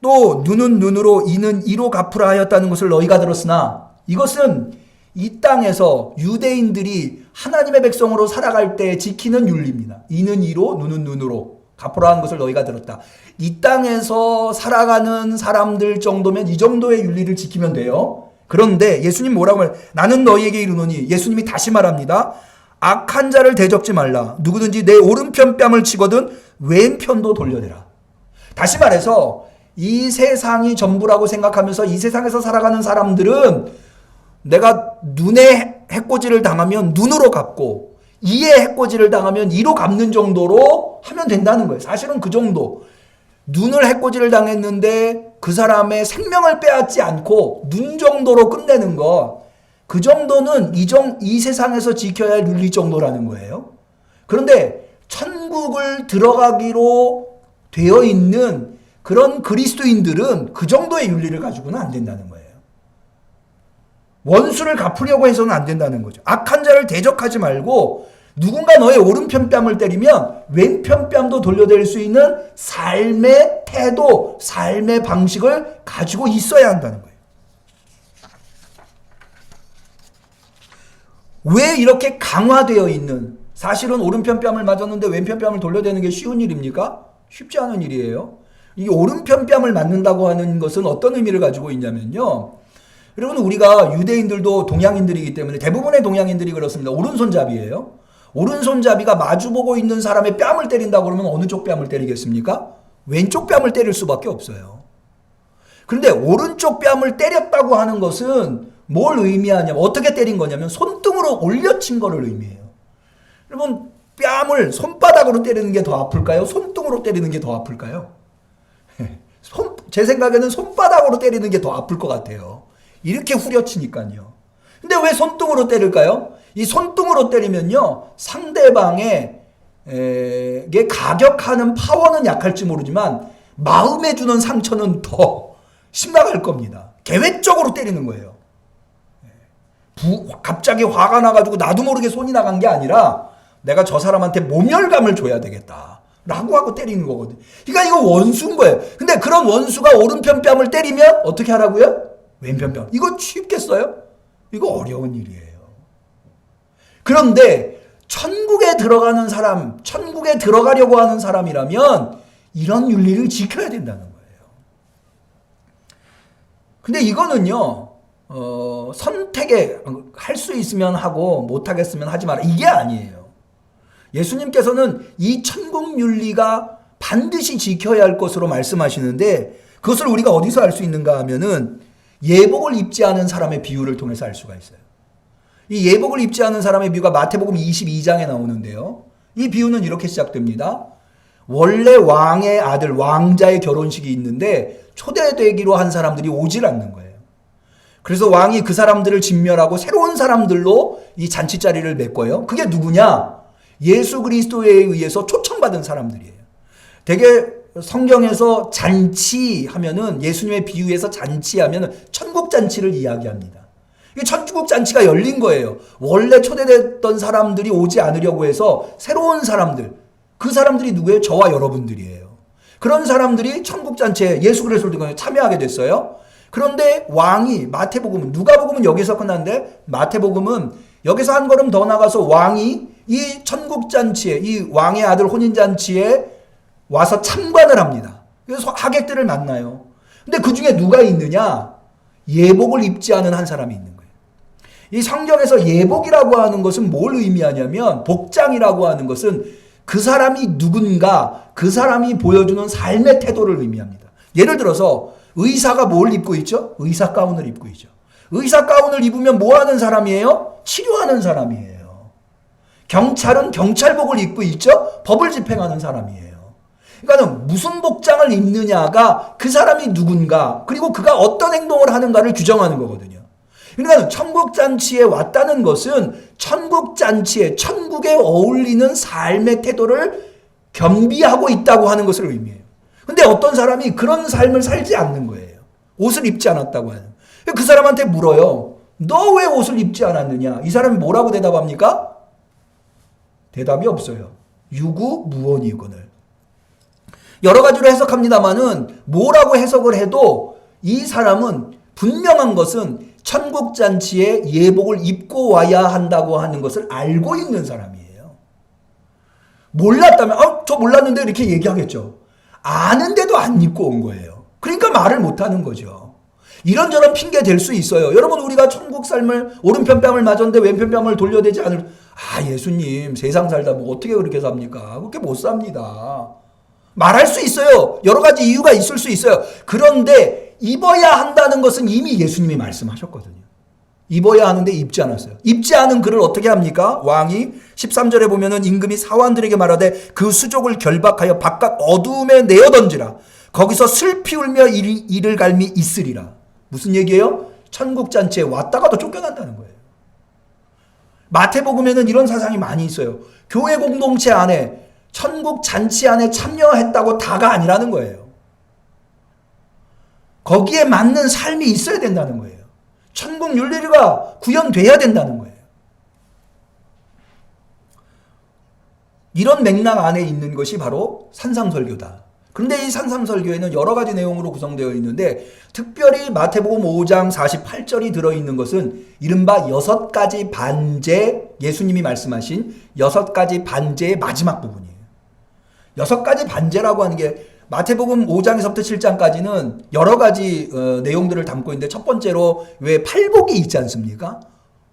또 눈은 눈으로 이는 이로 갚으라 하였다는 것을 너희가 들었으나, 이것은 이 땅에서 유대인들이 하나님의 백성으로 살아갈 때 지키는 윤리입니다. 이는 이로 눈은 눈으로 갚으라 하는 것을 너희가 들었다. 이 땅에서 살아가는 사람들 정도면 이 정도의 윤리를 지키면 돼요. 그런데 예수님 뭐라고 말해요? 나는 너희에게 이르노니, 예수님이 다시 말합니다. 악한 자를 대적지 말라. 누구든지 내 오른편 뺨을 치거든 왼편도 돌려내라. 다시 말해서 이 세상이 전부라고 생각하면서 이 세상에서 살아가는 사람들은 내가 눈에 해코지를 당하면 눈으로 갚고 이에 해코지를 당하면 이로 갚는 정도로 하면 된다는 거예요. 사실은 그 정도. 눈을 해코지를 당했는데 그 사람의 생명을 빼앗지 않고 눈 정도로 끝내는 것, 그 정도는 이 세상에서 지켜야 할 윤리 정도라는 거예요. 그런데 천국을 들어가기로 되어 있는 그런 그리스도인들은 그 정도의 윤리를 가지고는 안 된다는 거예요. 원수를 갚으려고 해서는 안 된다는 거죠. 악한 자를 대적하지 말고 누군가 너의 오른편 뺨을 때리면 왼편 뺨도 돌려댈 수 있는 삶의 태도, 삶의 방식을 가지고 있어야 한다는 거예요. 왜 이렇게 강화되어 있는, 사실은 오른편 뺨을 맞았는데 왼편 뺨을 돌려대는 게 쉬운 일입니까? 쉽지 않은 일이에요. 이 오른편 뺨을 맞는다고 하는 것은 어떤 의미를 가지고 있냐면요. 여러분, 우리가 유대인들도 동양인들이기 때문에 대부분의 동양인들이 그렇습니다. 오른손잡이에요. 오른손잡이가 마주보고 있는 사람의 뺨을 때린다고 그러면 어느 쪽 뺨을 때리겠습니까? 왼쪽 뺨을 때릴 수밖에 없어요. 그런데 오른쪽 뺨을 때렸다고 하는 것은 뭘 의미하냐면, 어떻게 때린 거냐면 손등으로 올려친 거를 의미해요. 여러분, 뺨을 손바닥으로 때리는 게 더 아플까요? 손등으로 때리는 게 더 아플까요? 제 생각에는 손바닥으로 때리는 게 더 아플 것 같아요. 이렇게 후려치니까요. 근데 왜 손등으로 때릴까요? 이 손등으로 때리면요, 상대방의 가격하는 파워는 약할지 모르지만 마음에 주는 상처는 더 심각할 겁니다. 계획적으로 때리는 거예요. 갑자기 화가 나가지고 나도 모르게 손이 나간 게 아니라 내가 저 사람한테 모멸감을 줘야 되겠다 라고 하고 때리는 거거든요. 그러니까 이거 원수인 거예요. 근데 그런 원수가 오른편 뺨을 때리면 어떻게 하라고요? 왼편 뺨. 이거 쉽겠어요? 이거 어려운 일이에요. 그런데 천국에 들어가는 사람, 천국에 들어가려고 하는 사람이라면 이런 윤리를 지켜야 된다는 거예요. 근데 이거는요, 선택에 할 수 있으면 하고 못하겠으면 하지 마라, 이게 아니에요. 예수님께서는 이 천국 윤리가 반드시 지켜야 할 것으로 말씀하시는데 그것을 우리가 어디서 알 수 있는가 하면은 예복을 입지 않은 사람의 비유를 통해서 알 수가 있어요. 이 예복을 입지 않은 사람의 비유가 마태복음 22장에 나오는데요. 이 비유는 이렇게 시작됩니다. 원래 왕의 아들, 왕자의 결혼식이 있는데 초대되기로 한 사람들이 오질 않는 거예요. 그래서 왕이 그 사람들을 진멸하고 새로운 사람들로 이 잔치자리를 메꿔요. 그게 누구냐? 예수 그리스도에 의해서 초청받은 사람들이에요. 되게 성경에서 잔치하면은 예수님의 비유에서 잔치하면은 천국 잔치를 이야기합니다. 이 천국 잔치가 열린 거예요. 원래 초대됐던 사람들이 오지 않으려고 해서 새로운 사람들, 그 사람들이 누구예요? 저와 여러분들이에요. 그런 사람들이 천국 잔치에 예수 그리스도를 참여하게 됐어요. 그런데 왕이 마태복음은 누가복음은 여기서 끝났는데 마태복음은 여기서 한 걸음 더 나가서 왕이 이 천국 잔치에 이 왕의 아들 혼인 잔치에 와서 참관을 합니다. 그래서 하객들을 만나요. 근데 그 중에 누가 있느냐? 예복을 입지 않은 한 사람이 있는 거예요. 이 성경에서 예복이라고 하는 것은 뭘 의미하냐면 복장이라고 하는 것은 그 사람이 누군가 그 사람이 보여주는 삶의 태도를 의미합니다. 예를 들어서 의사가 뭘 입고 있죠? 의사 가운을 입고 있죠. 의사 가운을 입으면 뭐 하는 사람이에요? 치료하는 사람이에요. 경찰은 경찰복을 입고 있죠? 법을 집행하는 사람이에요. 그러니까 무슨 복장을 입느냐가 그 사람이 누군가 그리고 그가 어떤 행동을 하는가를 규정하는 거거든요. 그러니까 천국잔치에 왔다는 것은 천국잔치에 천국에 어울리는 삶의 태도를 겸비하고 있다고 하는 것을 의미해요. 근데 어떤 사람이 그런 삶을 살지 않는 거예요. 옷을 입지 않았다고 하는. 그 사람한테 물어요. 너 왜 옷을 입지 않았느냐? 이 사람이 뭐라고 대답합니까? 대답이 없어요. 유구무원이거늘. 여러 가지로 해석합니다만은 뭐라고 해석을 해도 이 사람은 분명한 것은 천국잔치에 예복을 입고 와야 한다고 하는 것을 알고 있는 사람이에요. 몰랐다면 저 몰랐는데 이렇게 얘기하겠죠. 아는데도 안 입고 온 거예요. 그러니까 말을 못하는 거죠. 이런저런 핑계 될 수 있어요. 여러분 우리가 천국 삶을 오른편 뺨을 맞았는데 왼편 뺨을 돌려대지 않을 예수님 세상 살다 뭐 어떻게 그렇게 삽니까? 그렇게 못 삽니다. 말할 수 있어요. 여러 가지 이유가 있을 수 있어요. 그런데 입어야 한다는 것은 이미 예수님이 말씀하셨거든요. 입어야 하는데 입지 않았어요. 입지 않은 그를 어떻게 합니까? 왕이 13절에 보면은 임금이 사환들에게 말하되 그 수족을 결박하여 바깥 어두움에 내어 던지라. 거기서 슬피 울며 이를 갈미 있으리라. 무슨 얘기예요? 천국잔치에 왔다가도 쫓겨난다는 거예요. 마태복음에는 이런 사상이 많이 있어요. 교회 공동체 안에 천국 잔치 안에 참여했다고 다가 아니라는 거예요. 거기에 맞는 삶이 있어야 된다는 거예요. 천국 윤리가 구현돼야 된다는 거예요. 이런 맥락 안에 있는 것이 바로 산상설교다. 그런데 이 산상설교에는 여러 가지 내용으로 구성되어 있는데 특별히 마태복음 5장 48절이 들어있는 것은 이른바 6가지 반제, 예수님이 말씀하신 6가지 반제의 마지막 부분이에요. 6가지 반제라고 하는 게 마태복음 5장에서부터 7장까지는 여러 가지 내용들을 담고 있는데 첫 번째로 왜 팔복이 있지 않습니까?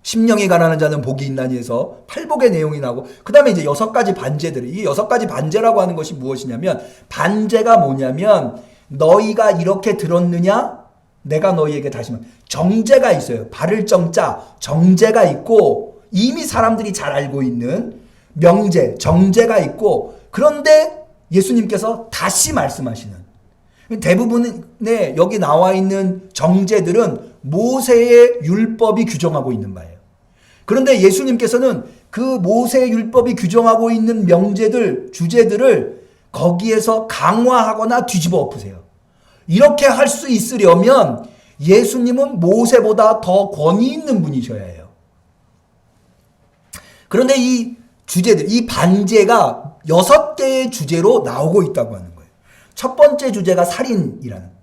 심령이 가난한 자는 복이 있나니 해서 팔복의 내용이 나오고 그 다음에 이제 6가지 반제들, 이 6가지 반제라고 하는 것이 무엇이냐면 반제가 뭐냐면 너희가 이렇게 들었느냐? 내가 너희에게 다시 말 정제가 있어요. 바를 정자 정제가 있고 이미 사람들이 잘 알고 있는 명제 정제가 있고 그런데 예수님께서 다시 말씀하시는 대부분의 여기 나와 있는 정제들은 모세의 율법이 규정하고 있는 바예요. 그런데 예수님께서는 그 모세의 율법이 규정하고 있는 명제들, 주제들을 거기에서 강화하거나 뒤집어 엎으세요. 이렇게 할 수 있으려면 예수님은 모세보다 더 권위 있는 분이셔야 해요. 그런데 이 주제들, 이 반제가 6개의 주제로 나오고 있다고 하는 거예요. 첫 번째 주제가 살인이라는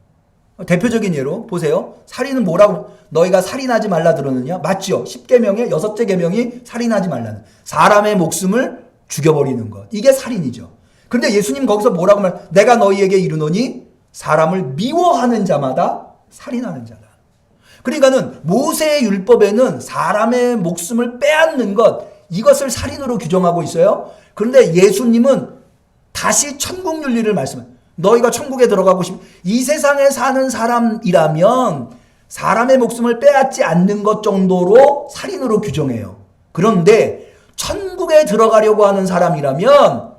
대표적인 예로 보세요. 살인은 뭐라고 너희가 살인하지 말라 들었느냐? 맞죠? 10계명의 6째 계명이 살인하지 말라는 사람의 목숨을 죽여버리는 것. 이게 살인이죠. 그런데 예수님 거기서 뭐라고 말? 내가 너희에게 이르노니 사람을 미워하는 자마다 살인하는 자다. 그러니까는 모세의 율법에는 사람의 목숨을 빼앗는 것 이것을 살인으로 규정하고 있어요. 그런데 예수님은 다시 천국 윤리를 말씀해. 너희가 천국에 들어가고 이 세상에 사는 사람이라면 사람의 목숨을 빼앗지 않는 것 정도로 살인으로 규정해요. 그런데 천국에 들어가려고 하는 사람이라면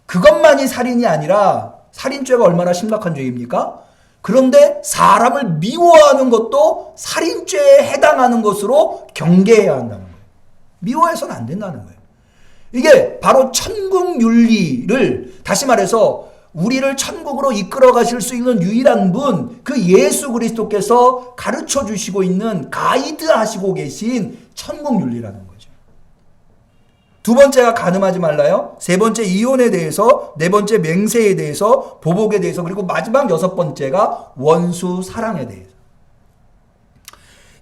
그것만이 살인이 아니라, 살인죄가 얼마나 심각한 죄입니까? 그런데 사람을 미워하는 것도 살인죄에 해당하는 것으로 경계해야 한다는 거예요. 미워해서는 안 된다는 거예요. 이게 바로 천국 윤리를, 다시 말해서 우리를 천국으로 이끌어 가실 수 있는 유일한 분, 그 예수 그리스도께서 가르쳐 주시고 있는, 가이드 하시고 계신 천국 윤리라는 거죠. 두 번째가 간음하지 말라요. 세 번째 이혼에 대해서, 네 번째 맹세에 대해서, 보복에 대해서, 그리고 마지막 여섯 번째가 원수 사랑에 대해서.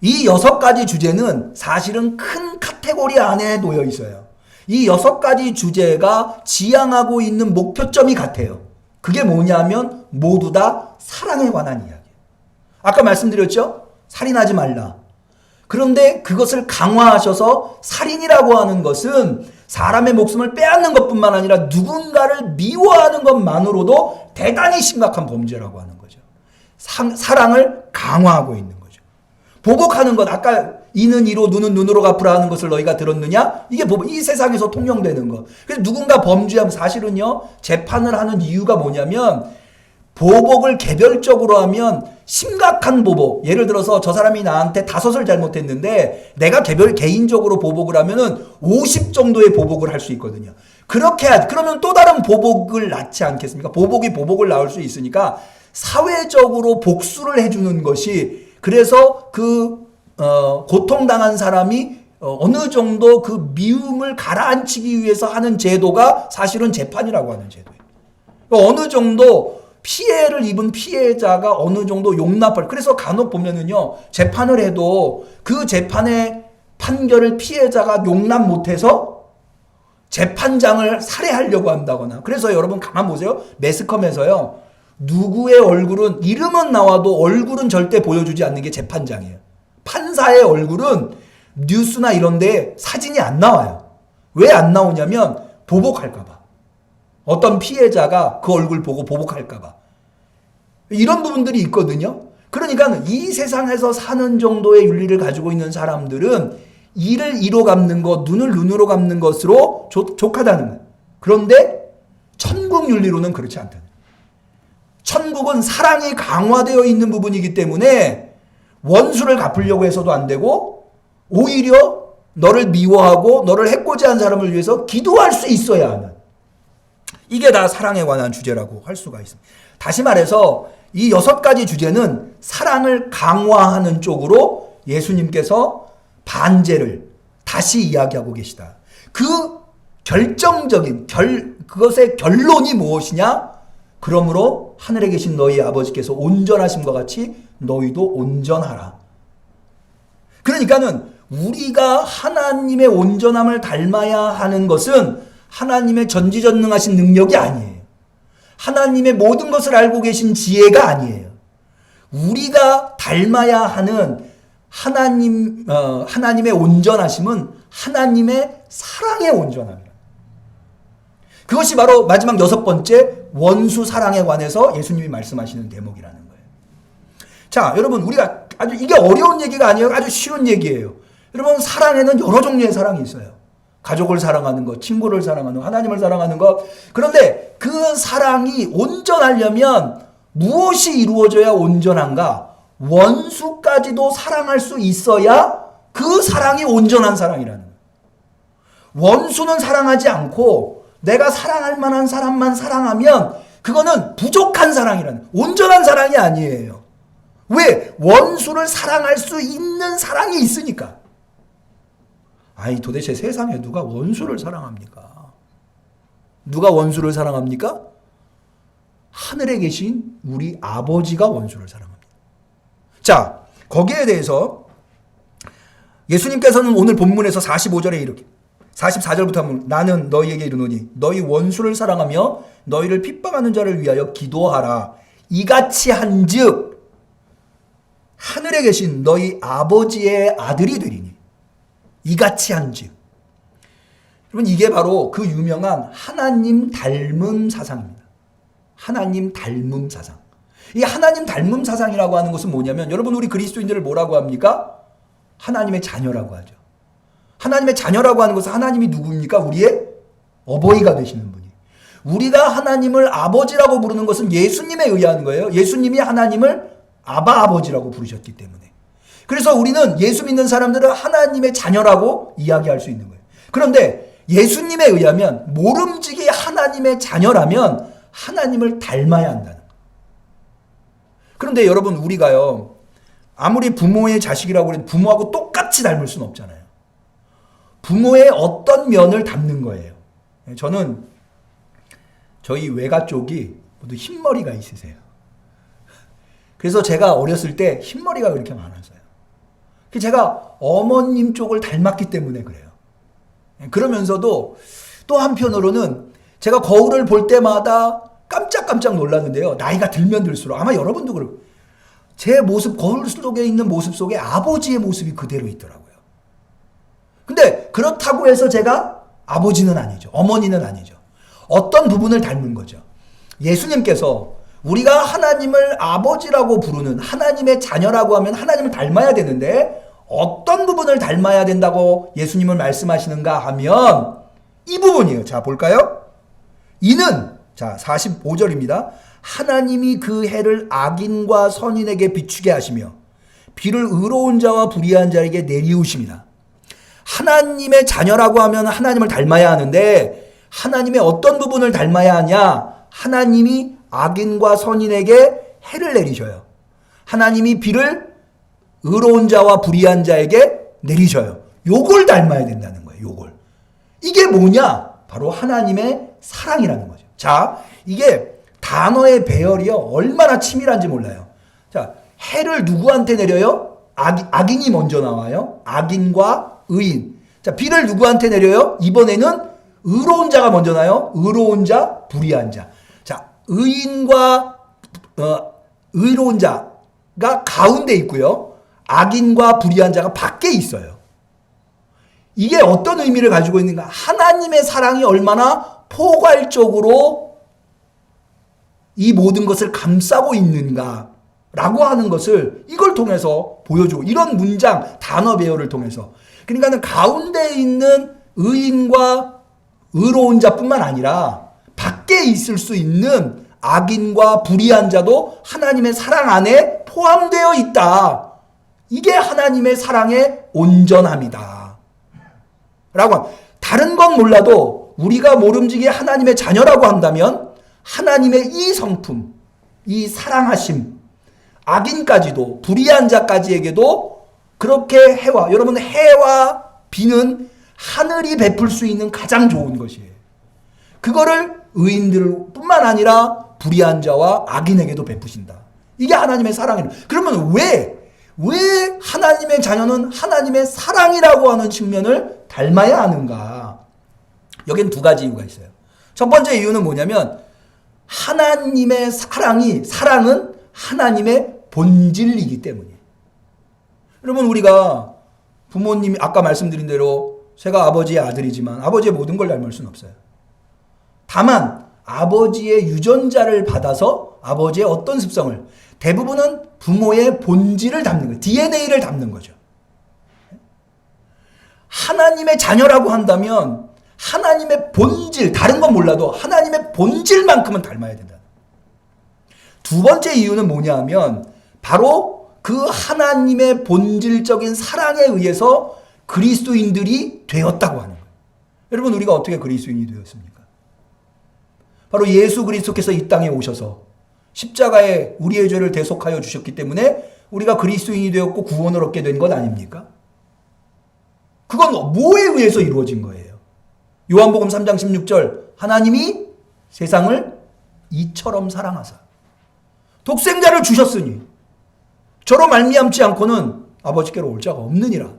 이 6가지 주제는 사실은 큰 카테고리 안에 놓여 있어요. 이 6가지 주제가 지향하고 있는 목표점이 같아요. 그게 뭐냐면 모두 다 사랑에 관한 이야기예요. 아까 말씀드렸죠? 살인하지 말라. 그런데 그것을 강화하셔서 살인이라고 하는 것은 사람의 목숨을 빼앗는 것뿐만 아니라 누군가를 미워하는 것만으로도 대단히 심각한 범죄라고 하는 거죠. 사랑을 강화하고 있는 거죠. 보복하는 것, 아까 이는 이로 눈은 눈으로 갚으라 하는 것을 너희가 들었느냐? 이게 보복, 이 세상에서 통용되는 것. 그래서 누군가 범죄하면 사실은요, 재판을 하는 이유가 뭐냐면 보복을 개별적으로 하면 심각한 보복, 예를 들어서 저 사람이 나한테 5을 잘못했는데 내가 개인적으로 보복을 하면은 50 정도의 보복을 할 수 있거든요. 그렇게 그러면 또 다른 보복을 낳지 않겠습니까? 보복이 보복을 낳을 수 있으니까 사회적으로 복수를 해주는 것이, 그래서 고통당한 사람이 어느 정도 그 미움을 가라앉히기 위해서 하는 제도가 사실은 재판이라고 하는 제도예요. 어느 정도 피해를 입은 피해자가 어느 정도 용납할, 그래서 간혹 보면은요, 재판을 해도 그 재판의 판결을 피해자가 용납 못해서 재판장을 살해하려고 한다거나. 그래서 여러분 가만 보세요. 매스컴에서요, 누구의 얼굴은, 이름은 나와도 얼굴은 절대 보여주지 않는 게 재판장이에요. 판사의 얼굴은 뉴스나 이런 데 사진이 안 나와요. 왜 안 나오냐면 보복할까봐. 어떤 피해자가 그 얼굴 보고 보복할까봐. 이런 부분들이 있거든요. 그러니까 이 세상에서 사는 정도의 윤리를 가지고 있는 사람들은 이를 이로 갚는 것, 눈을 눈으로 갚는 것으로 족하다는 거예요. 그런데 천국 윤리로는 그렇지 않다는 거예요. 천국은 사랑이 강화되어 있는 부분이기 때문에 원수를 갚으려고 해서도 안 되고, 오히려 너를 미워하고 너를 해코지한 사람을 위해서 기도할 수 있어야 하는, 이게 다 사랑에 관한 주제라고 할 수가 있습니다. 다시 말해서 이 6가지 주제는 사랑을 강화하는 쪽으로 예수님께서 반제를 다시 이야기하고 계시다. 그 결정적인 그것의 결론이 무엇이냐? 그러므로 하늘에 계신 너희 아버지께서 온전하심과 같이 너희도 온전하라. 그러니까는 우리가 하나님의 온전함을 닮아야 하는 것은 하나님의 전지전능하신 능력이 아니에요. 하나님의 모든 것을 알고 계신 지혜가 아니에요. 우리가 닮아야 하는 하나님의 온전하심은 하나님의 사랑의 온전함이에요. 그것이 바로 마지막 6번째 원수 사랑에 관해서 예수님이 말씀하시는 대목이라는 거예요. 자, 여러분, 우리가 아주, 이게 어려운 얘기가 아니에요. 아주 쉬운 얘기예요. 여러분, 사랑에는 여러 종류의 사랑이 있어요. 가족을 사랑하는 것, 친구를 사랑하는 것, 하나님을 사랑하는 것. 그런데 그 사랑이 온전하려면 무엇이 이루어져야 온전한가? 원수까지도 사랑할 수 있어야 그 사랑이 온전한 사랑이라는 거예요. 원수는 사랑하지 않고 내가 사랑할 만한 사람만 사랑하면 그거는 부족한 사랑이라는, 온전한 사랑이 아니에요. 왜? 원수를 사랑할 수 있는 사랑이 있으니까. 아니, 도대체 세상에 누가 원수를 사랑합니까? 누가 원수를 사랑합니까? 하늘에 계신 우리 아버지가 원수를 사랑합니다. 자, 거기에 대해서 예수님께서는 오늘 본문에서 45절에 이렇게, 44절부터 하면, 나는 너희에게 이르노니 너희 원수를 사랑하며 너희를 핍박하는 자를 위하여 기도하라. 이같이 한즉 하늘에 계신 너희 아버지의 아들이 되리니. 이같이 한즉. 여러분 이게 바로 그 유명한 하나님 닮음 사상입니다. 하나님 닮음 사상. 이 하나님 닮음 사상이라고 하는 것은 뭐냐면 여러분 우리 그리스도인들을 뭐라고 합니까? 하나님의 자녀라고 하죠. 하나님의 자녀라고 하는 것은 하나님이 누구입니까? 우리의 어버이가 되시는 분이. 우리가 하나님을 아버지라고 부르는 것은 예수님에 의한 거예요. 예수님이 하나님을 아바 아버지라고 부르셨기 때문에. 그래서 우리는 예수 믿는 사람들은 하나님의 자녀라고 이야기할 수 있는 거예요. 그런데 예수님에 의하면 모름지기 하나님의 자녀라면 하나님을 닮아야 한다는 거예요. 그런데 여러분 우리가요 아무리 부모의 자식이라고 해도 부모하고 똑같이 닮을 수는 없잖아요. 부모의 어떤 면을 닮는 거예요. 저는 저희 외가 쪽이 모두 흰머리가 있으세요. 그래서 제가 어렸을 때 흰머리가 그렇게 많았어요. 제가 어머님 쪽을 닮았기 때문에 그래요. 그러면서도 또 한편으로는 제가 거울을 볼 때마다 깜짝깜짝 놀랐는데요. 나이가 들면 들수록 아마 여러분도 그렇고 제 모습, 거울 속에 있는 모습 속에 아버지의 모습이 그대로 있더라고요. 근데 그렇다고 해서 제가 아버지는 아니죠. 어머니는 아니죠. 어떤 부분을 닮은 거죠. 예수님께서 우리가 하나님을 아버지라고 부르는 하나님의 자녀라고 하면 하나님을 닮아야 되는데 어떤 부분을 닮아야 된다고 예수님을 말씀하시는가 하면 이 부분이에요. 자, 볼까요? 이는 자, 45절입니다. 하나님이 그 해를 악인과 선인에게 비추게 하시며 비를 의로운 자와 불의한 자에게 내리우십니다. 하나님의 자녀라고 하면 하나님을 닮아야 하는데 하나님의 어떤 부분을 닮아야 하냐? 하나님이 악인과 선인에게 해를 내리셔요. 하나님이 비를 의로운 자와 불의한 자에게 내리셔요. 요걸 닮아야 된다는 거예요. 요걸. 이게 뭐냐? 바로 하나님의 사랑이라는 거죠. 자, 이게 단어의 배열이요. 얼마나 치밀한지 몰라요. 자, 해를 누구한테 내려요? 악인이 먼저 나와요. 악인과 의인. 자, 비를 누구한테 내려요? 이번에는 의로운 자가 먼저 나요. 의로운 자, 불의한 자. 자, 의인과 의로운 자가 가운데 있고요. 악인과 불의한 자가 밖에 있어요. 이게 어떤 의미를 가지고 있는가? 하나님의 사랑이 얼마나 포괄적으로 이 모든 것을 감싸고 있는가라고 하는 것을 이걸 통해서 보여주고 이런 문장, 단어 배열을 통해서 그러니까는 가운데 있는 의인과 의로운 자뿐만 아니라 밖에 있을 수 있는 악인과 불의한 자도 하나님의 사랑 안에 포함되어 있다. 이게 하나님의 사랑의 온전함이다. 라고 다른 건 몰라도 우리가 모름지기 하나님의 자녀라고 한다면 하나님의 이 성품, 이 사랑하심, 악인까지도 불의한 자까지에게도 그렇게 해와 여러분 해와 비는 하늘이 베풀 수 있는 가장 좋은 것이에요. 그거를 의인들뿐만 아니라 불의한 자와 악인에게도 베푸신다. 이게 하나님의 사랑이에요. 그러면 왜 하나님의 자녀는 하나님의 사랑이라고 하는 측면을 닮아야 하는가? 여긴 두 가지 이유가 있어요. 첫 번째 이유는 뭐냐면 하나님의 사랑은 하나님의 본질이기 때문이에요. 여러분 우리가 부모님이 아까 말씀드린 대로 제가 아버지의 아들이지만 아버지의 모든 걸 닮을 수는 없어요. 다만 아버지의 유전자를 받아서 아버지의 어떤 습성을 대부분은 부모의 본질을 담는 거예요. DNA를 담는 거죠. 하나님의 자녀라고 한다면 하나님의 본질, 다른 건 몰라도 하나님의 본질만큼은 닮아야 된다. 두 번째 이유는 뭐냐 하면 바로 그 하나님의 본질적인 사랑에 의해서 그리스도인들이 되었다고 하는 거예요. 여러분 우리가 어떻게 그리스도인이 되었습니까? 바로 예수 그리스도께서 이 땅에 오셔서 십자가에 우리의 죄를 대속하여 주셨기 때문에 우리가 그리스도인이 되었고 구원을 얻게 된 것 아닙니까? 그건 뭐에 의해서 이루어진 거예요? 요한복음 3장 16절 하나님이 세상을 이처럼 사랑하사 독생자를 주셨으니 저로 말미암지 않고는 아버지께로 올 자가 없느니라.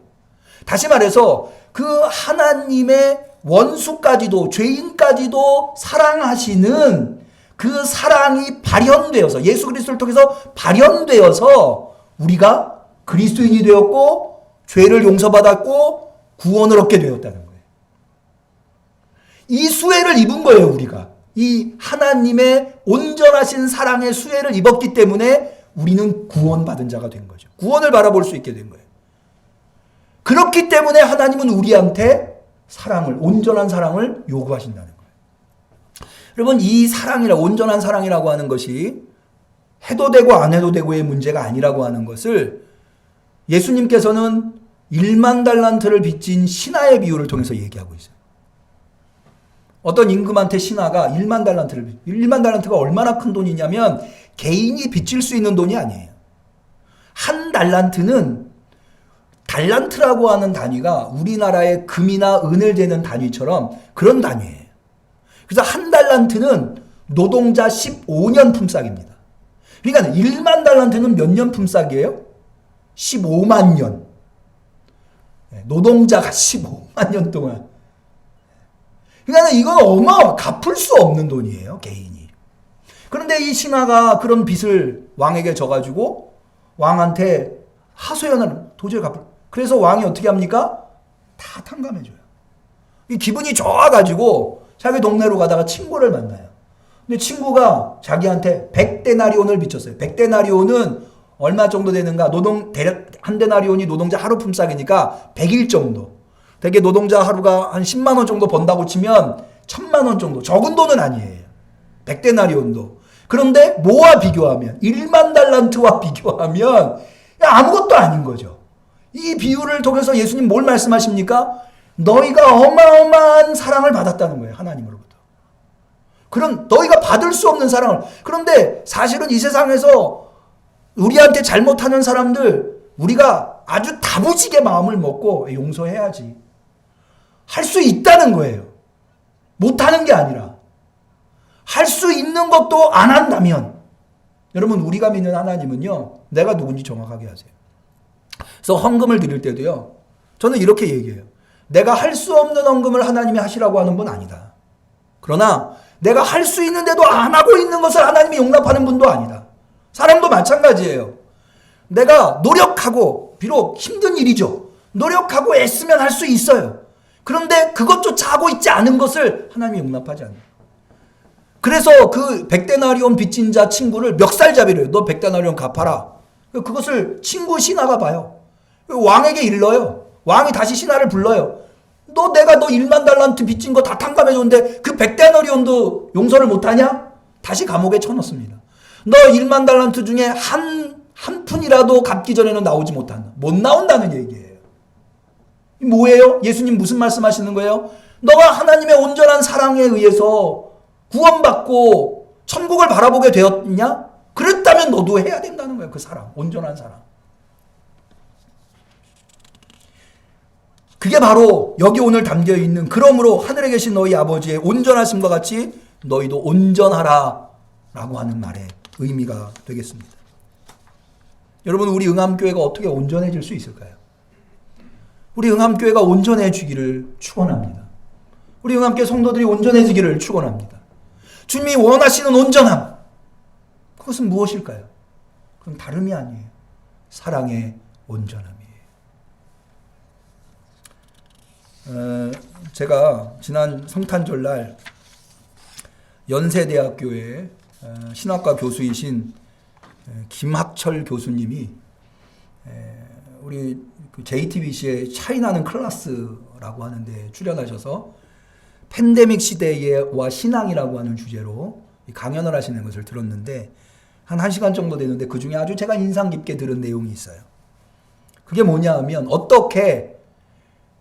다시 말해서 그 하나님의 원수까지도 죄인까지도 사랑하시는 그 사랑이 발현되어서 예수 그리스도를 통해서 발현되어서 우리가 그리스도인이 되었고 죄를 용서받았고 구원을 얻게 되었다는 거예요. 이 수혜를 입은 거예요, 우리가. 이 하나님의 온전하신 사랑의 수혜를 입었기 때문에 우리는 구원받은 자가 된 거죠. 구원을 바라볼 수 있게 된 거예요. 그렇기 때문에 하나님은 우리한테 사랑을, 온전한 사랑을 요구하신다는 거예요. 여러분, 이 사랑이라, 온전한 사랑이라고 하는 것이 해도 되고 안 해도 되고의 문제가 아니라고 하는 것을 예수님께서는 1만 달란트를 빚진 신하의 비유를 통해서 얘기하고 있어요. 어떤 임금한테 신하가 1만 달란트를 1만 달란트가 얼마나 큰 돈이냐면 개인이 빚질 수 있는 돈이 아니에요. 한 달란트는, 달란트라고 하는 단위가 우리나라의 금이나 은을 재는 단위처럼 그런 단위예요. 그래서 한 달란트는 노동자 15년 품삯입니다. 그러니까 1만 달란트는 몇 년 품삯이에요? 15만 년. 노동자가 15만 년 동안. 그러니까 이건 갚을 수 없는 돈이에요, 개인이. 그런데 이 신하가 그런 빚을 왕에게 져가지고 왕한테 하소연을 도저히 그래서 왕이 어떻게 합니까? 다 탕감해줘요. 이 기분이 좋아가지고 자기 동네로 가다가 친구를 만나요. 근데 친구가 자기한테 100데나리온을 빚졌어요. 100데나리온은 얼마 정도 되는가? 대략 한 데나리온이 노동자 하루 품삯이니까 100일 정도. 대개 노동자 하루가 한 10만 원 정도 번다고 치면 1000만 원 정도. 적은 돈은 아니에요. 100데나리온도. 그런데 뭐와 비교하면, 1만 달란트와 비교하면 아무것도 아닌 거죠. 이 비유를 통해서 예수님 뭘 말씀하십니까? 너희가 어마어마한 사랑을 받았다는 거예요, 하나님으로부터. 그런 너희가 받을 수 없는 사랑을. 그런데 사실은 이 세상에서 우리한테 잘못하는 사람들, 우리가 아주 다부지게 마음을 먹고 용서해야지. 할 수 있다는 거예요. 못하는 게 아니라. 할 수 있는 것도 안 한다면, 여러분, 우리가 믿는 하나님은요, 내가 누군지 정확하게 아세요. 그래서 헌금을 드릴 때도요, 저는 이렇게 얘기해요. 내가 할 수 없는 헌금을 하나님이 하시라고 하는 분 아니다. 그러나 내가 할 수 있는데도 안 하고 있는 것을 하나님이 용납하는 분도 아니다. 사람도 마찬가지예요. 내가 노력하고, 비록 힘든 일이죠. 노력하고 애쓰면 할 수 있어요. 그런데 그것조차 하고 있지 않은 것을 하나님이 용납하지 않아요. 그래서 그 100데나리온 빚진 자 친구를 멱살잡이를 해요. 너 100데나리온 갚아라. 그것을 친구 신하가 봐요. 왕에게 일러요. 왕이 다시 신하를 불러요. 내가 너 1만 달란트 빚진 거 다 탕감해줬는데 그 100데나리온도 용서를 못하냐? 다시 감옥에 쳐넣습니다. 너 1만 달란트 중에 한 푼이라도 갚기 전에는 나오지 못한다. 못 나온다는 얘기예요. 뭐예요? 예수님 무슨 말씀하시는 거예요? 너가 하나님의 온전한 사랑에 의해서 구원받고 천국을 바라보게 되었냐? 그랬다면 너도 해야 된다는 거예요. 그 사랑, 온전한 사랑. 그게 바로 여기 오늘 담겨있는, 그러므로 하늘에 계신 너희 아버지의 온전하심과 같이 너희도 온전하라 라고 하는 말의 의미가 되겠습니다. 여러분, 우리 응암교회가 어떻게 온전해질 수 있을까요? 우리 응암교회가 온전해지기를 축원합니다. 우리 응암교회 성도들이 온전해지기를 축원합니다. 주님이 원하시는 온전함, 그것은 무엇일까요? 그건 다름이 아니에요. 사랑의 온전함이에요. 제가 지난 성탄절날 연세대학교의 신학과 교수이신 김학철 교수님이 우리 JTBC의 차이나는 클라스라고 하는데 출연하셔서 팬데믹 시대와 신앙이라고 하는 주제로 강연을 하시는 것을 들었는데, 한 1시간 정도 되는데 그 중에 아주 제가 인상 깊게 들은 내용이 있어요. 그게 뭐냐 하면, 어떻게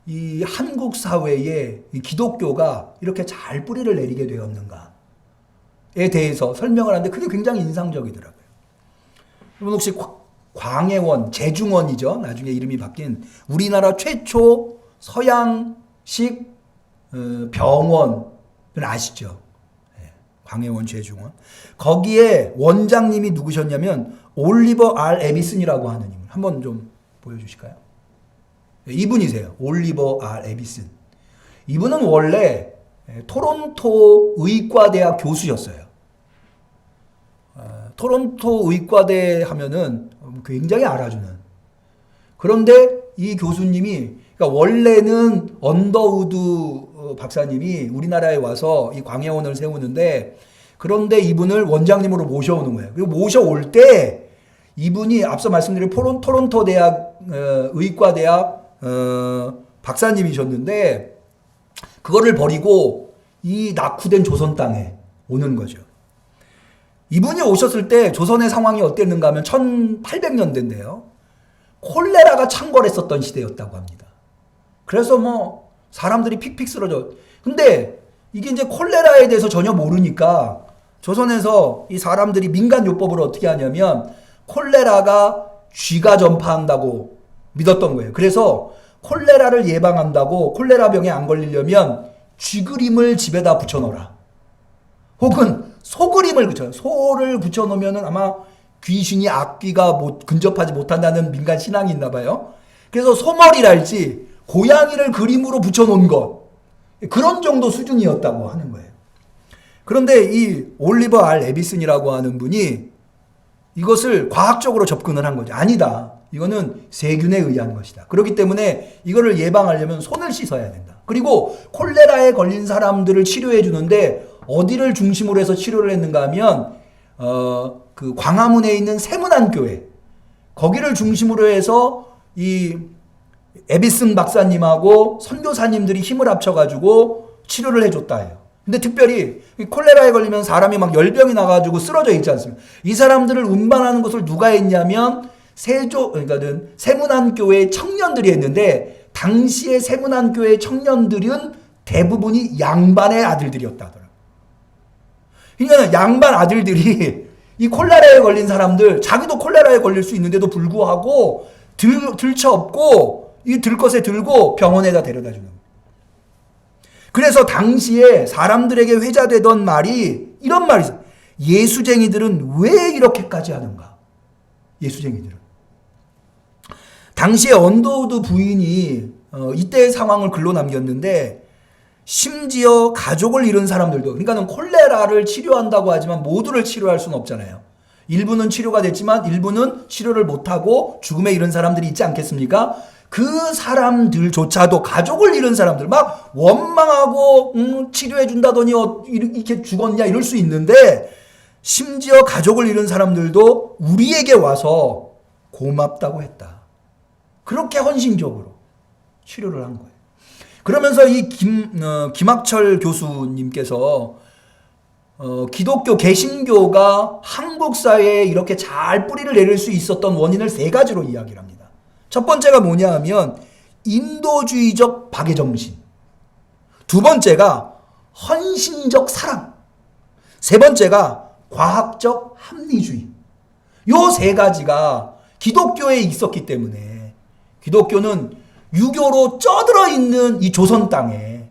이 한국 사회에 이 기독교가 이렇게 잘 뿌리를 내리게 되었는가에 대해서 설명을 하는데 그게 굉장히 인상적이더라고요. 여러분, 혹시 광해원, 제중원이죠. 나중에 이름이 바뀐 우리나라 최초 서양식 병원을 아시죠? 광해원, 제중원. 거기에 원장님이 누구셨냐면 올리버 R. 에비슨이라고 하는 인물. 한번 좀 보여주실까요? 이분이세요. 올리버 R. 에비슨. 이분은 원래 토론토 의과대학 교수였어요. 토론토 의과대 하면은 굉장히 알아주는. 그런데 이 교수님이, 그러니까 원래는 언더우드 박사님이 우리나라에 와서 이 광야원을 세우는데, 그런데 이분을 원장님으로 모셔오는 거예요. 그리고 모셔올 때 이분이 앞서 말씀드린 토론토 대학 의과대학 박사님이셨는데, 그거를 버리고 이 낙후된 조선 땅에 오는 거죠. 이분이 오셨을 때 조선의 상황이 어땠는가 하면 1800년대인데요. 콜레라가 창궐했었던 시대였다고 합니다. 그래서 뭐 사람들이 픽픽 쓰러져. 근데 이게 이제 콜레라에 대해서 전혀 모르니까 조선에서 이 사람들이 민간요법으로 어떻게 하냐면 콜레라가 쥐가 전파한다고 믿었던 거예요. 그래서 콜레라를 예방한다고 콜레라 병에 안 걸리려면 쥐그림을 집에다 붙여놓으라. 혹은 소그림을 붙여, 소를 붙여놓으면 아마 귀신이 악귀가 근접하지 못한다는 민간 신앙이 있나 봐요. 그래서 소머리랄지 고양이를 그림으로 붙여놓은 것, 그런 정도 수준이었다고 하는 거예요. 그런데 이 올리버 R 에비슨이라고 하는 분이 이것을 과학적으로 접근을 한 거죠. 아니다. 이거는 세균에 의한 것이다. 그렇기 때문에 이거를 예방하려면 손을 씻어야 된다. 그리고 콜레라에 걸린 사람들을 치료해 주는데 어디를 중심으로 해서 치료를 했는가 하면 그 광화문에 있는 세문안교회, 거기를 중심으로 해서 이 에비슨 박사님하고 선교사님들이 힘을 합쳐가지고 치료를 해줬다 해요. 근데 특별히 콜레라에 걸리면 사람이 막 열병이 나가지고 쓰러져 있지 않습니까? 이 사람들을 운반하는 것을 누가 했냐면 그러니까 세문안교회 청년들이 했는데, 당시에 세문안교회 청년들은 대부분이 양반의 아들들이었다 하더라고요. 그러니까 양반 아들들이 이 콜레라에 걸린 사람들, 자기도 콜레라에 걸릴 수 있는데도 불구하고 들쳐업고 이 들것에 들고 병원에다 데려다 주는 거예요. 그래서 당시에 사람들에게 회자되던 말이 이런 말이 있어요. 예수쟁이들은 왜 이렇게까지 하는가? 예수쟁이들은. 당시에 언더우드 부인이 이때의 상황을 글로 남겼는데, 심지어 가족을 잃은 사람들도, 그러니까 콜레라를 치료한다고 하지만 모두를 치료할 수는 없잖아요. 일부는 치료가 됐지만 일부는 치료를 못하고 죽음에 이른 사람들이 있지 않겠습니까? 그 사람들조차도, 가족을 잃은 사람들, 막 원망하고 치료해 준다더니 이렇게 죽었냐 이럴 수 있는데, 심지어 가족을 잃은 사람들도 우리에게 와서 고맙다고 했다. 그렇게 헌신적으로 치료를 한 거예요. 그러면서 이 김학철 교수님께서 기독교 개신교가 한국 사회에 이렇게 잘 뿌리를 내릴 수 있었던 원인을 3가지로 이야기를 합니다. 첫 번째가 뭐냐 하면 인도주의적 박애정신, 두 번째가 헌신적 사랑, 세 번째가 과학적 합리주의. 요 3가지가 기독교에 있었기 때문에 기독교는 유교로 쪄들어 있는 이 조선 땅에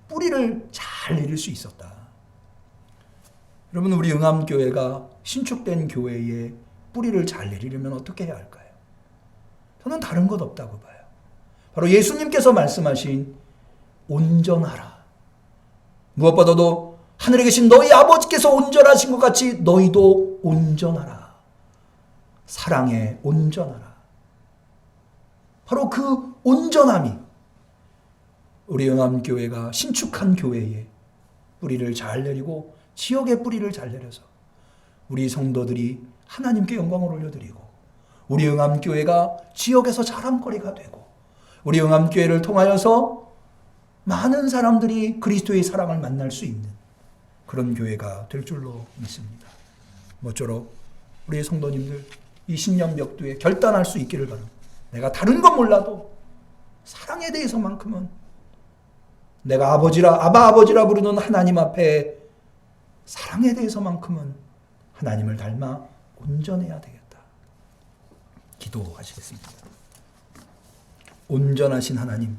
뿌리를 잘 내릴 수 있었다. 여러분, 우리 응암교회가 신축된 교회에 뿌리를 잘 내리려면 어떻게 해야 할까요? 저는 다른 것 없다고 봐요. 바로 예수님께서 말씀하신 온전하라. 무엇보다도 하늘에 계신 너희 아버지께서 온전하신 것 같이 너희도 온전하라. 사랑에 온전하라. 바로 그 온전함이 우리 영암교회가 신축한 교회에 뿌리를 잘 내리고 지역에 뿌리를 잘 내려서 우리 성도들이 하나님께 영광을 올려드리고 우리 영암교회가 지역에서 자랑거리가 되고 우리 영암교회를 통하여서 많은 사람들이 그리스도의 사랑을 만날 수 있는 그런 교회가 될 줄로 믿습니다. 모쪼록 우리 성도님들 이 신년벽두에 결단할 수 있기를 바랍니다. 내가 다른 건 몰라도 사랑에 대해서만큼은 내가 아버지라 부르는 하나님 앞에 사랑에 대해서만큼은 하나님을 닮아 온전해야 되겠다. 기도하시겠습니다. 온전하신 하나님,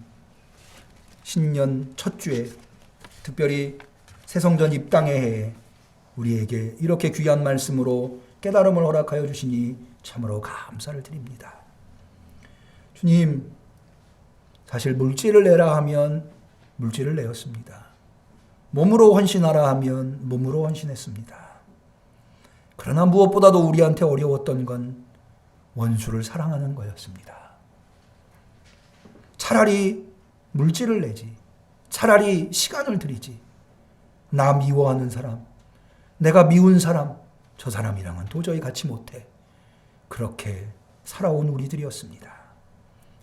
신년 첫 주에 특별히 새성전 입당의 해에 우리에게 이렇게 귀한 말씀으로 깨달음을 허락하여 주시니 참으로 감사를 드립니다. 주님, 사실 물질을 내라 하면 물질을 내었습니다. 몸으로 헌신하라 하면 몸으로 헌신했습니다. 그러나 무엇보다도 우리한테 어려웠던 건 원수를 사랑하는 거였습니다. 차라리 물질을 내지, 차라리 시간을 들이지. 나 미워하는 사람, 내가 미운 사람, 저 사람이랑은 도저히 같이 못해. 그렇게 살아온 우리들이었습니다.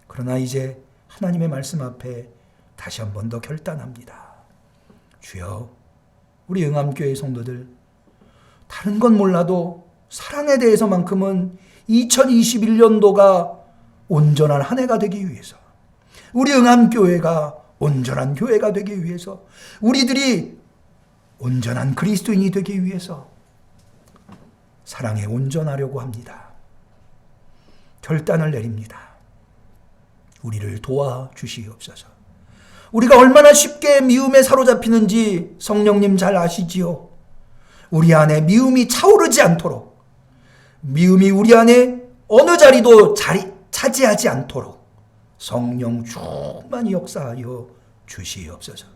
그러나 이제 하나님의 말씀 앞에 다시 한 번 더 결단합니다. 주여, 우리 응암교회 성도들, 다른 건 몰라도 사랑에 대해서만큼은 2021년도가 온전한 한 해가 되기 위해서, 우리 응암교회가 온전한 교회가 되기 위해서, 우리들이 온전한 그리스도인이 되기 위해서 사랑에 온전하려고 합니다. 결단을 내립니다. 우리를 도와주시옵소서. 우리가 얼마나 쉽게 미움에 사로잡히는지 성령님 잘 아시지요. 우리 안에 미움이 차오르지 않도록, 미움이 우리 안에 어느 자리도 차지하지 않도록 성령 충만히 역사하여 주시옵소서.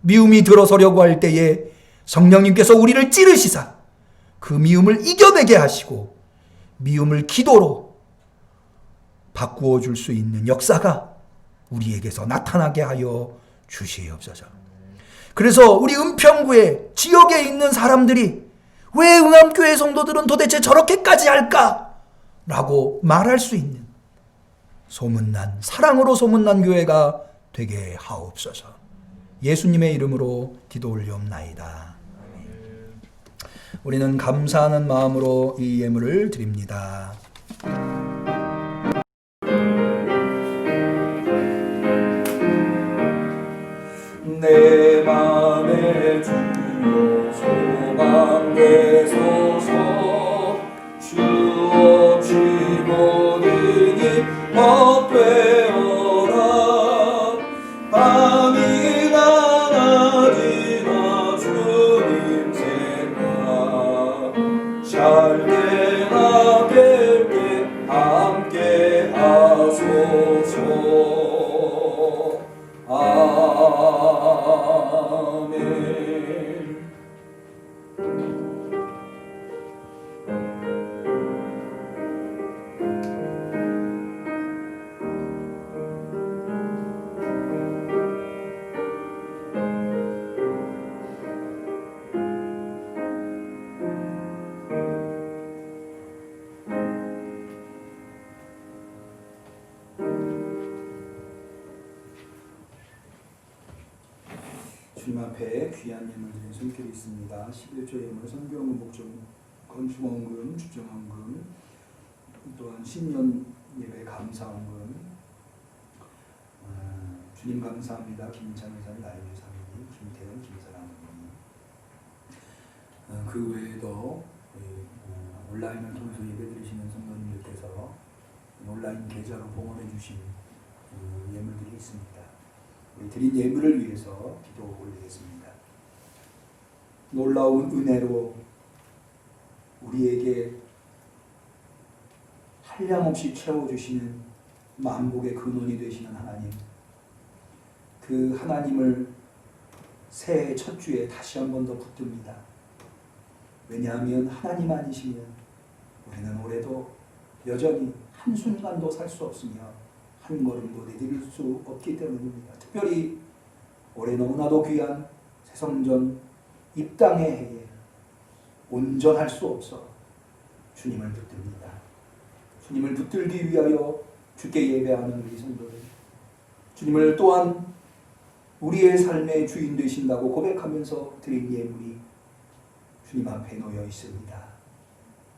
미움이 들어서려고 할 때에 성령님께서 우리를 찌르시사 그 미움을 이겨내게 하시고 미움을 기도로 바꾸어 줄 수 있는 역사가 우리에게서 나타나게 하여 주시옵소서. 그래서 우리 은평구에 지역에 있는 사람들이 왜 응암교회 성도들은 도대체 저렇게까지 할까? 라고 말할 수 있는 소문난, 사랑으로 소문난 교회가 되게 하옵소서. 예수님의 이름으로 기도 올리옵나이다. 우리는 감사하는 마음으로 이 예물을 드립니다. 내 맘에 주여 소망되소서. 주 없이 모든 일 헛되어라. 밤이나 낮이나 주님 생각 잘 때나 될 때 함께 하소서. 아멘. 주님 앞에 귀한 예물 드린 손길이 있습니다. 11조 예물, 선교헌금, 목적금, 건축원금, 주정원금, 또한 신년 예배 감사원금. 주님 감사합니다. 김찬 회장님, 나영일 사모님, 김태현, 김사랑 어머니. 그 외에도 온라인을 통해서 예배 드리시는 성도님들께서 온라인 계좌로 봉헌해 주신 예물들이 있습니다. 우리 드린 예물을 위해서 기도 올리겠습니다. 놀라운 은혜로 우리에게 한량없이 채워주시는 만복의 근원이 되시는 하나님, 그 하나님을 새해 첫 주에 다시 한 번 더 붙듭니다. 왜냐하면 하나님 아니시면 우리는 올해도 여전히 한순간도 살 수 없으며 한 걸음도 내디딜 수 없기 때문입니다. 특별히 올해 너무나도 귀한 새성전 입당의 해에 온전할 수 없어 주님을 붙듭니다. 주님을 붙들기 위하여 주께 예배하는 우리 성도들, 주님을 또한 우리의 삶의 주인 되신다고 고백하면서 드린 예물이 주님 앞에 놓여 있습니다.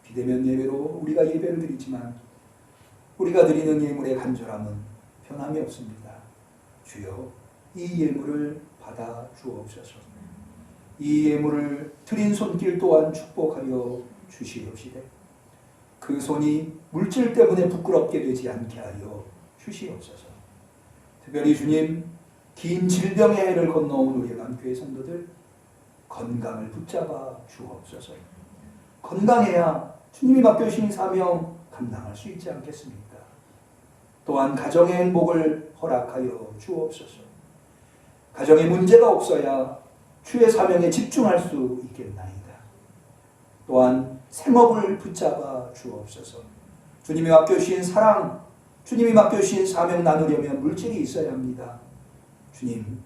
비대면 예배로 우리가 예배를 드리지만 우리가 드리는 예물의 간절함은 변함이 없습니다. 주여, 이 예물을 받아 주옵소서. 이 예물을 드린 손길 또한 축복하여 주시옵시되 그 손이 물질 때문에 부끄럽게 되지 않게 하여 주시옵소서. 특별히 주님, 긴 질병의 해를 건너온 우리 응암교회 성도들 건강을 붙잡아 주옵소서. 건강해야 주님이 맡겨주신 사명 감당할 수 있지 않겠습니까? 또한 가정의 행복을 허락하여 주옵소서. 가정에 문제가 없어야 주의 사명에 집중할 수 있겠나이다. 또한 생업을 붙잡아 주옵소서. 주님이 맡겨주신 사랑, 주님이 맡겨주신 사명 나누려면 물질이 있어야 합니다. 주님,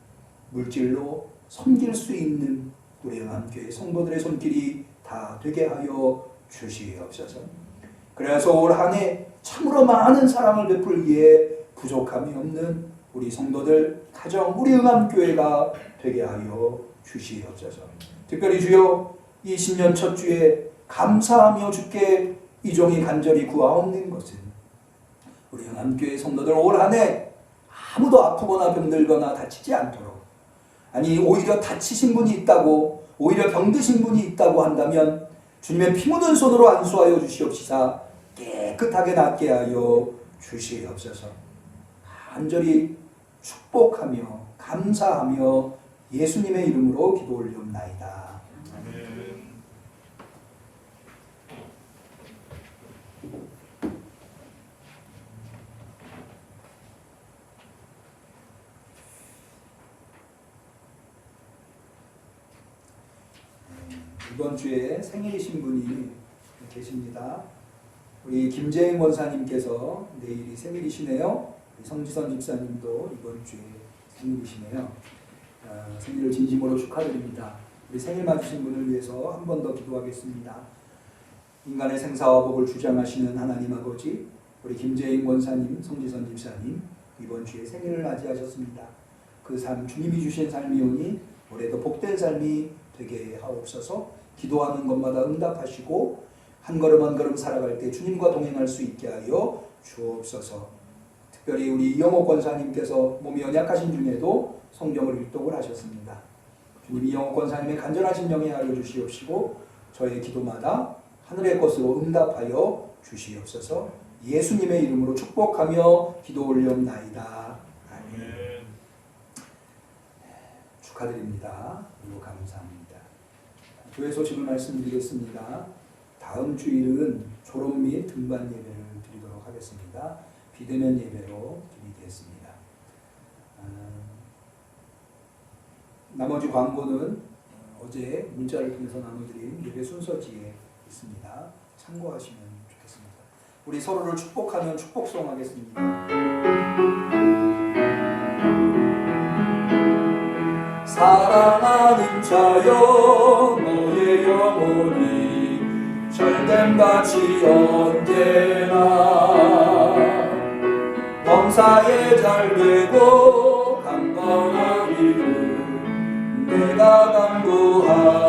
물질로 섬길 수 있는 우리 영암교회 성도들의 손길이 다 되게 하여 주시옵소서. 그래서 올 한 해 참으로 많은 사랑을 베풀기에 부족함이 없는 우리 성도들 가정 우리 응암교회가 되게 하여 주시옵소서. 특별히 주여 이 신년 첫 주에 감사하며 주께 이 종이 간절히 구하옵는 것은 우리 응암교회 성도들 올 한 해 아무도 아프거나 병들거나 다치지 않도록, 아니 오히려 다치신 분이 있다고, 오히려 병드신 분이 있다고 한다면 주님의 피 묻은 손으로 안수하여 주시옵시사 깨끗하게 낫게 하여 주시옵소서. 간절히 축복하며 감사하며 예수님의 이름으로 기도 올리옵나이다. 이번 주에 생일이신 분이 계십니다. 우리 김재인 원사님께서 내일이 생일이시네요. 성지선 집사님도 이번 주에 생일이시네요. 생일을 진심으로 축하드립니다. 우리 생일 맞으신 분을 위해서 한 번 더 기도하겠습니다. 인간의 생사와 복을 주장하시는 하나님 아버지, 우리 김재인 원사님, 성지선 집사님 이번 주에 생일을 맞이하셨습니다. 그 삶 주님이 주신 삶이오니 올해도 복된 삶이 되게 하옵소서. 기도하는 것마다 응답하시고 한 걸음 한 걸음 살아갈 때 주님과 동행할 수 있게 하여 주옵소서. 특별히 우리 이영옥 권사님께서 몸이 연약하신 중에도 성경을 일독을 하셨습니다. 주님 이영옥 권사님의 간절하신 영에 알려주시옵시고 저의 기도마다 하늘의 것으로 응답하여 주시옵소서. 예수님의 이름으로 축복하며 기도 올리옵나이다. 아멘. 축하드립니다. 그리고 감사합니다. 교회 소식을 말씀드리겠습니다. 다음 주일은 졸업 및 등반 예배를 드리도록 하겠습니다. 비대면 예배로 준비되었습니다. 나머지 광고는 어제 문자를 통해서 나눠드린 예배 순서지에 있습니다. 참고하시면 좋겠습니다. 우리 서로를 축복하면 축복송 하겠습니다. 사랑하는 자여 너의 영혼이 절됨같이 언제나 범사에 잘되고 강건하기를 내가 간구하노라.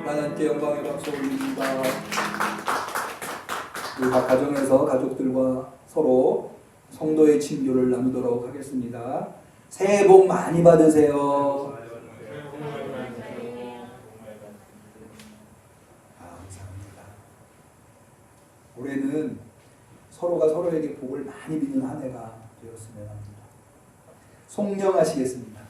하나님께 영광의 박수 올립니다. 우리 각 가정에서 가족들과 서로 성도의 친교를 나누도록 하겠습니다. 새해 복 많이 받으세요. 감사합니다. 올해는 서로가 서로에게 복을 많이 비는 한 해가 되었으면 합니다. 송령하시겠습니다.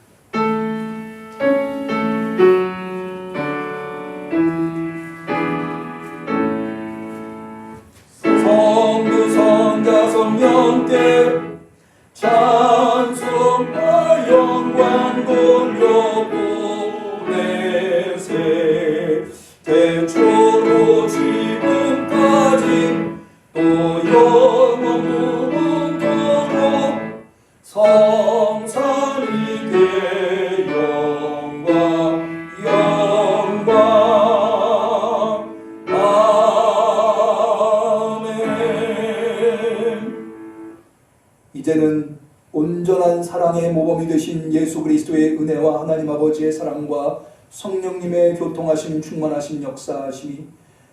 성부 성자 성령께 찬송과 영광 돌려 보내세. 태초로 지금까지 또 영원토록 성삼위께 영광 아멘. 이제는 온전한 사랑의 모범이 되신 예수 그리스도의 은혜와 하나님 아버지의 사랑과 성령님의 교통하심 충만하신 역사하심이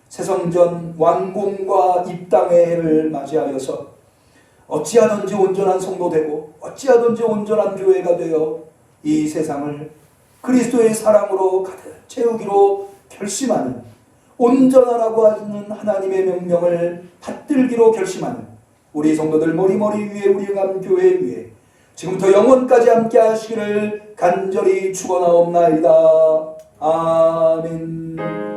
새성전 완공과 입당의 해를 맞이하여서 어찌하든지 온전한 성도 되고 어찌하든지 온전한 교회가 되어 이 세상을 그리스도의 사랑으로 가득 채우기로 결심하는, 온전하라고 하는 하나님의 명령을 받들기로 결심하는 우리 성도들 머리머리 위에 우리 응암교회 위에 지금부터 영원까지 함께 하시기를 간절히 축원하옵나이다. 아멘.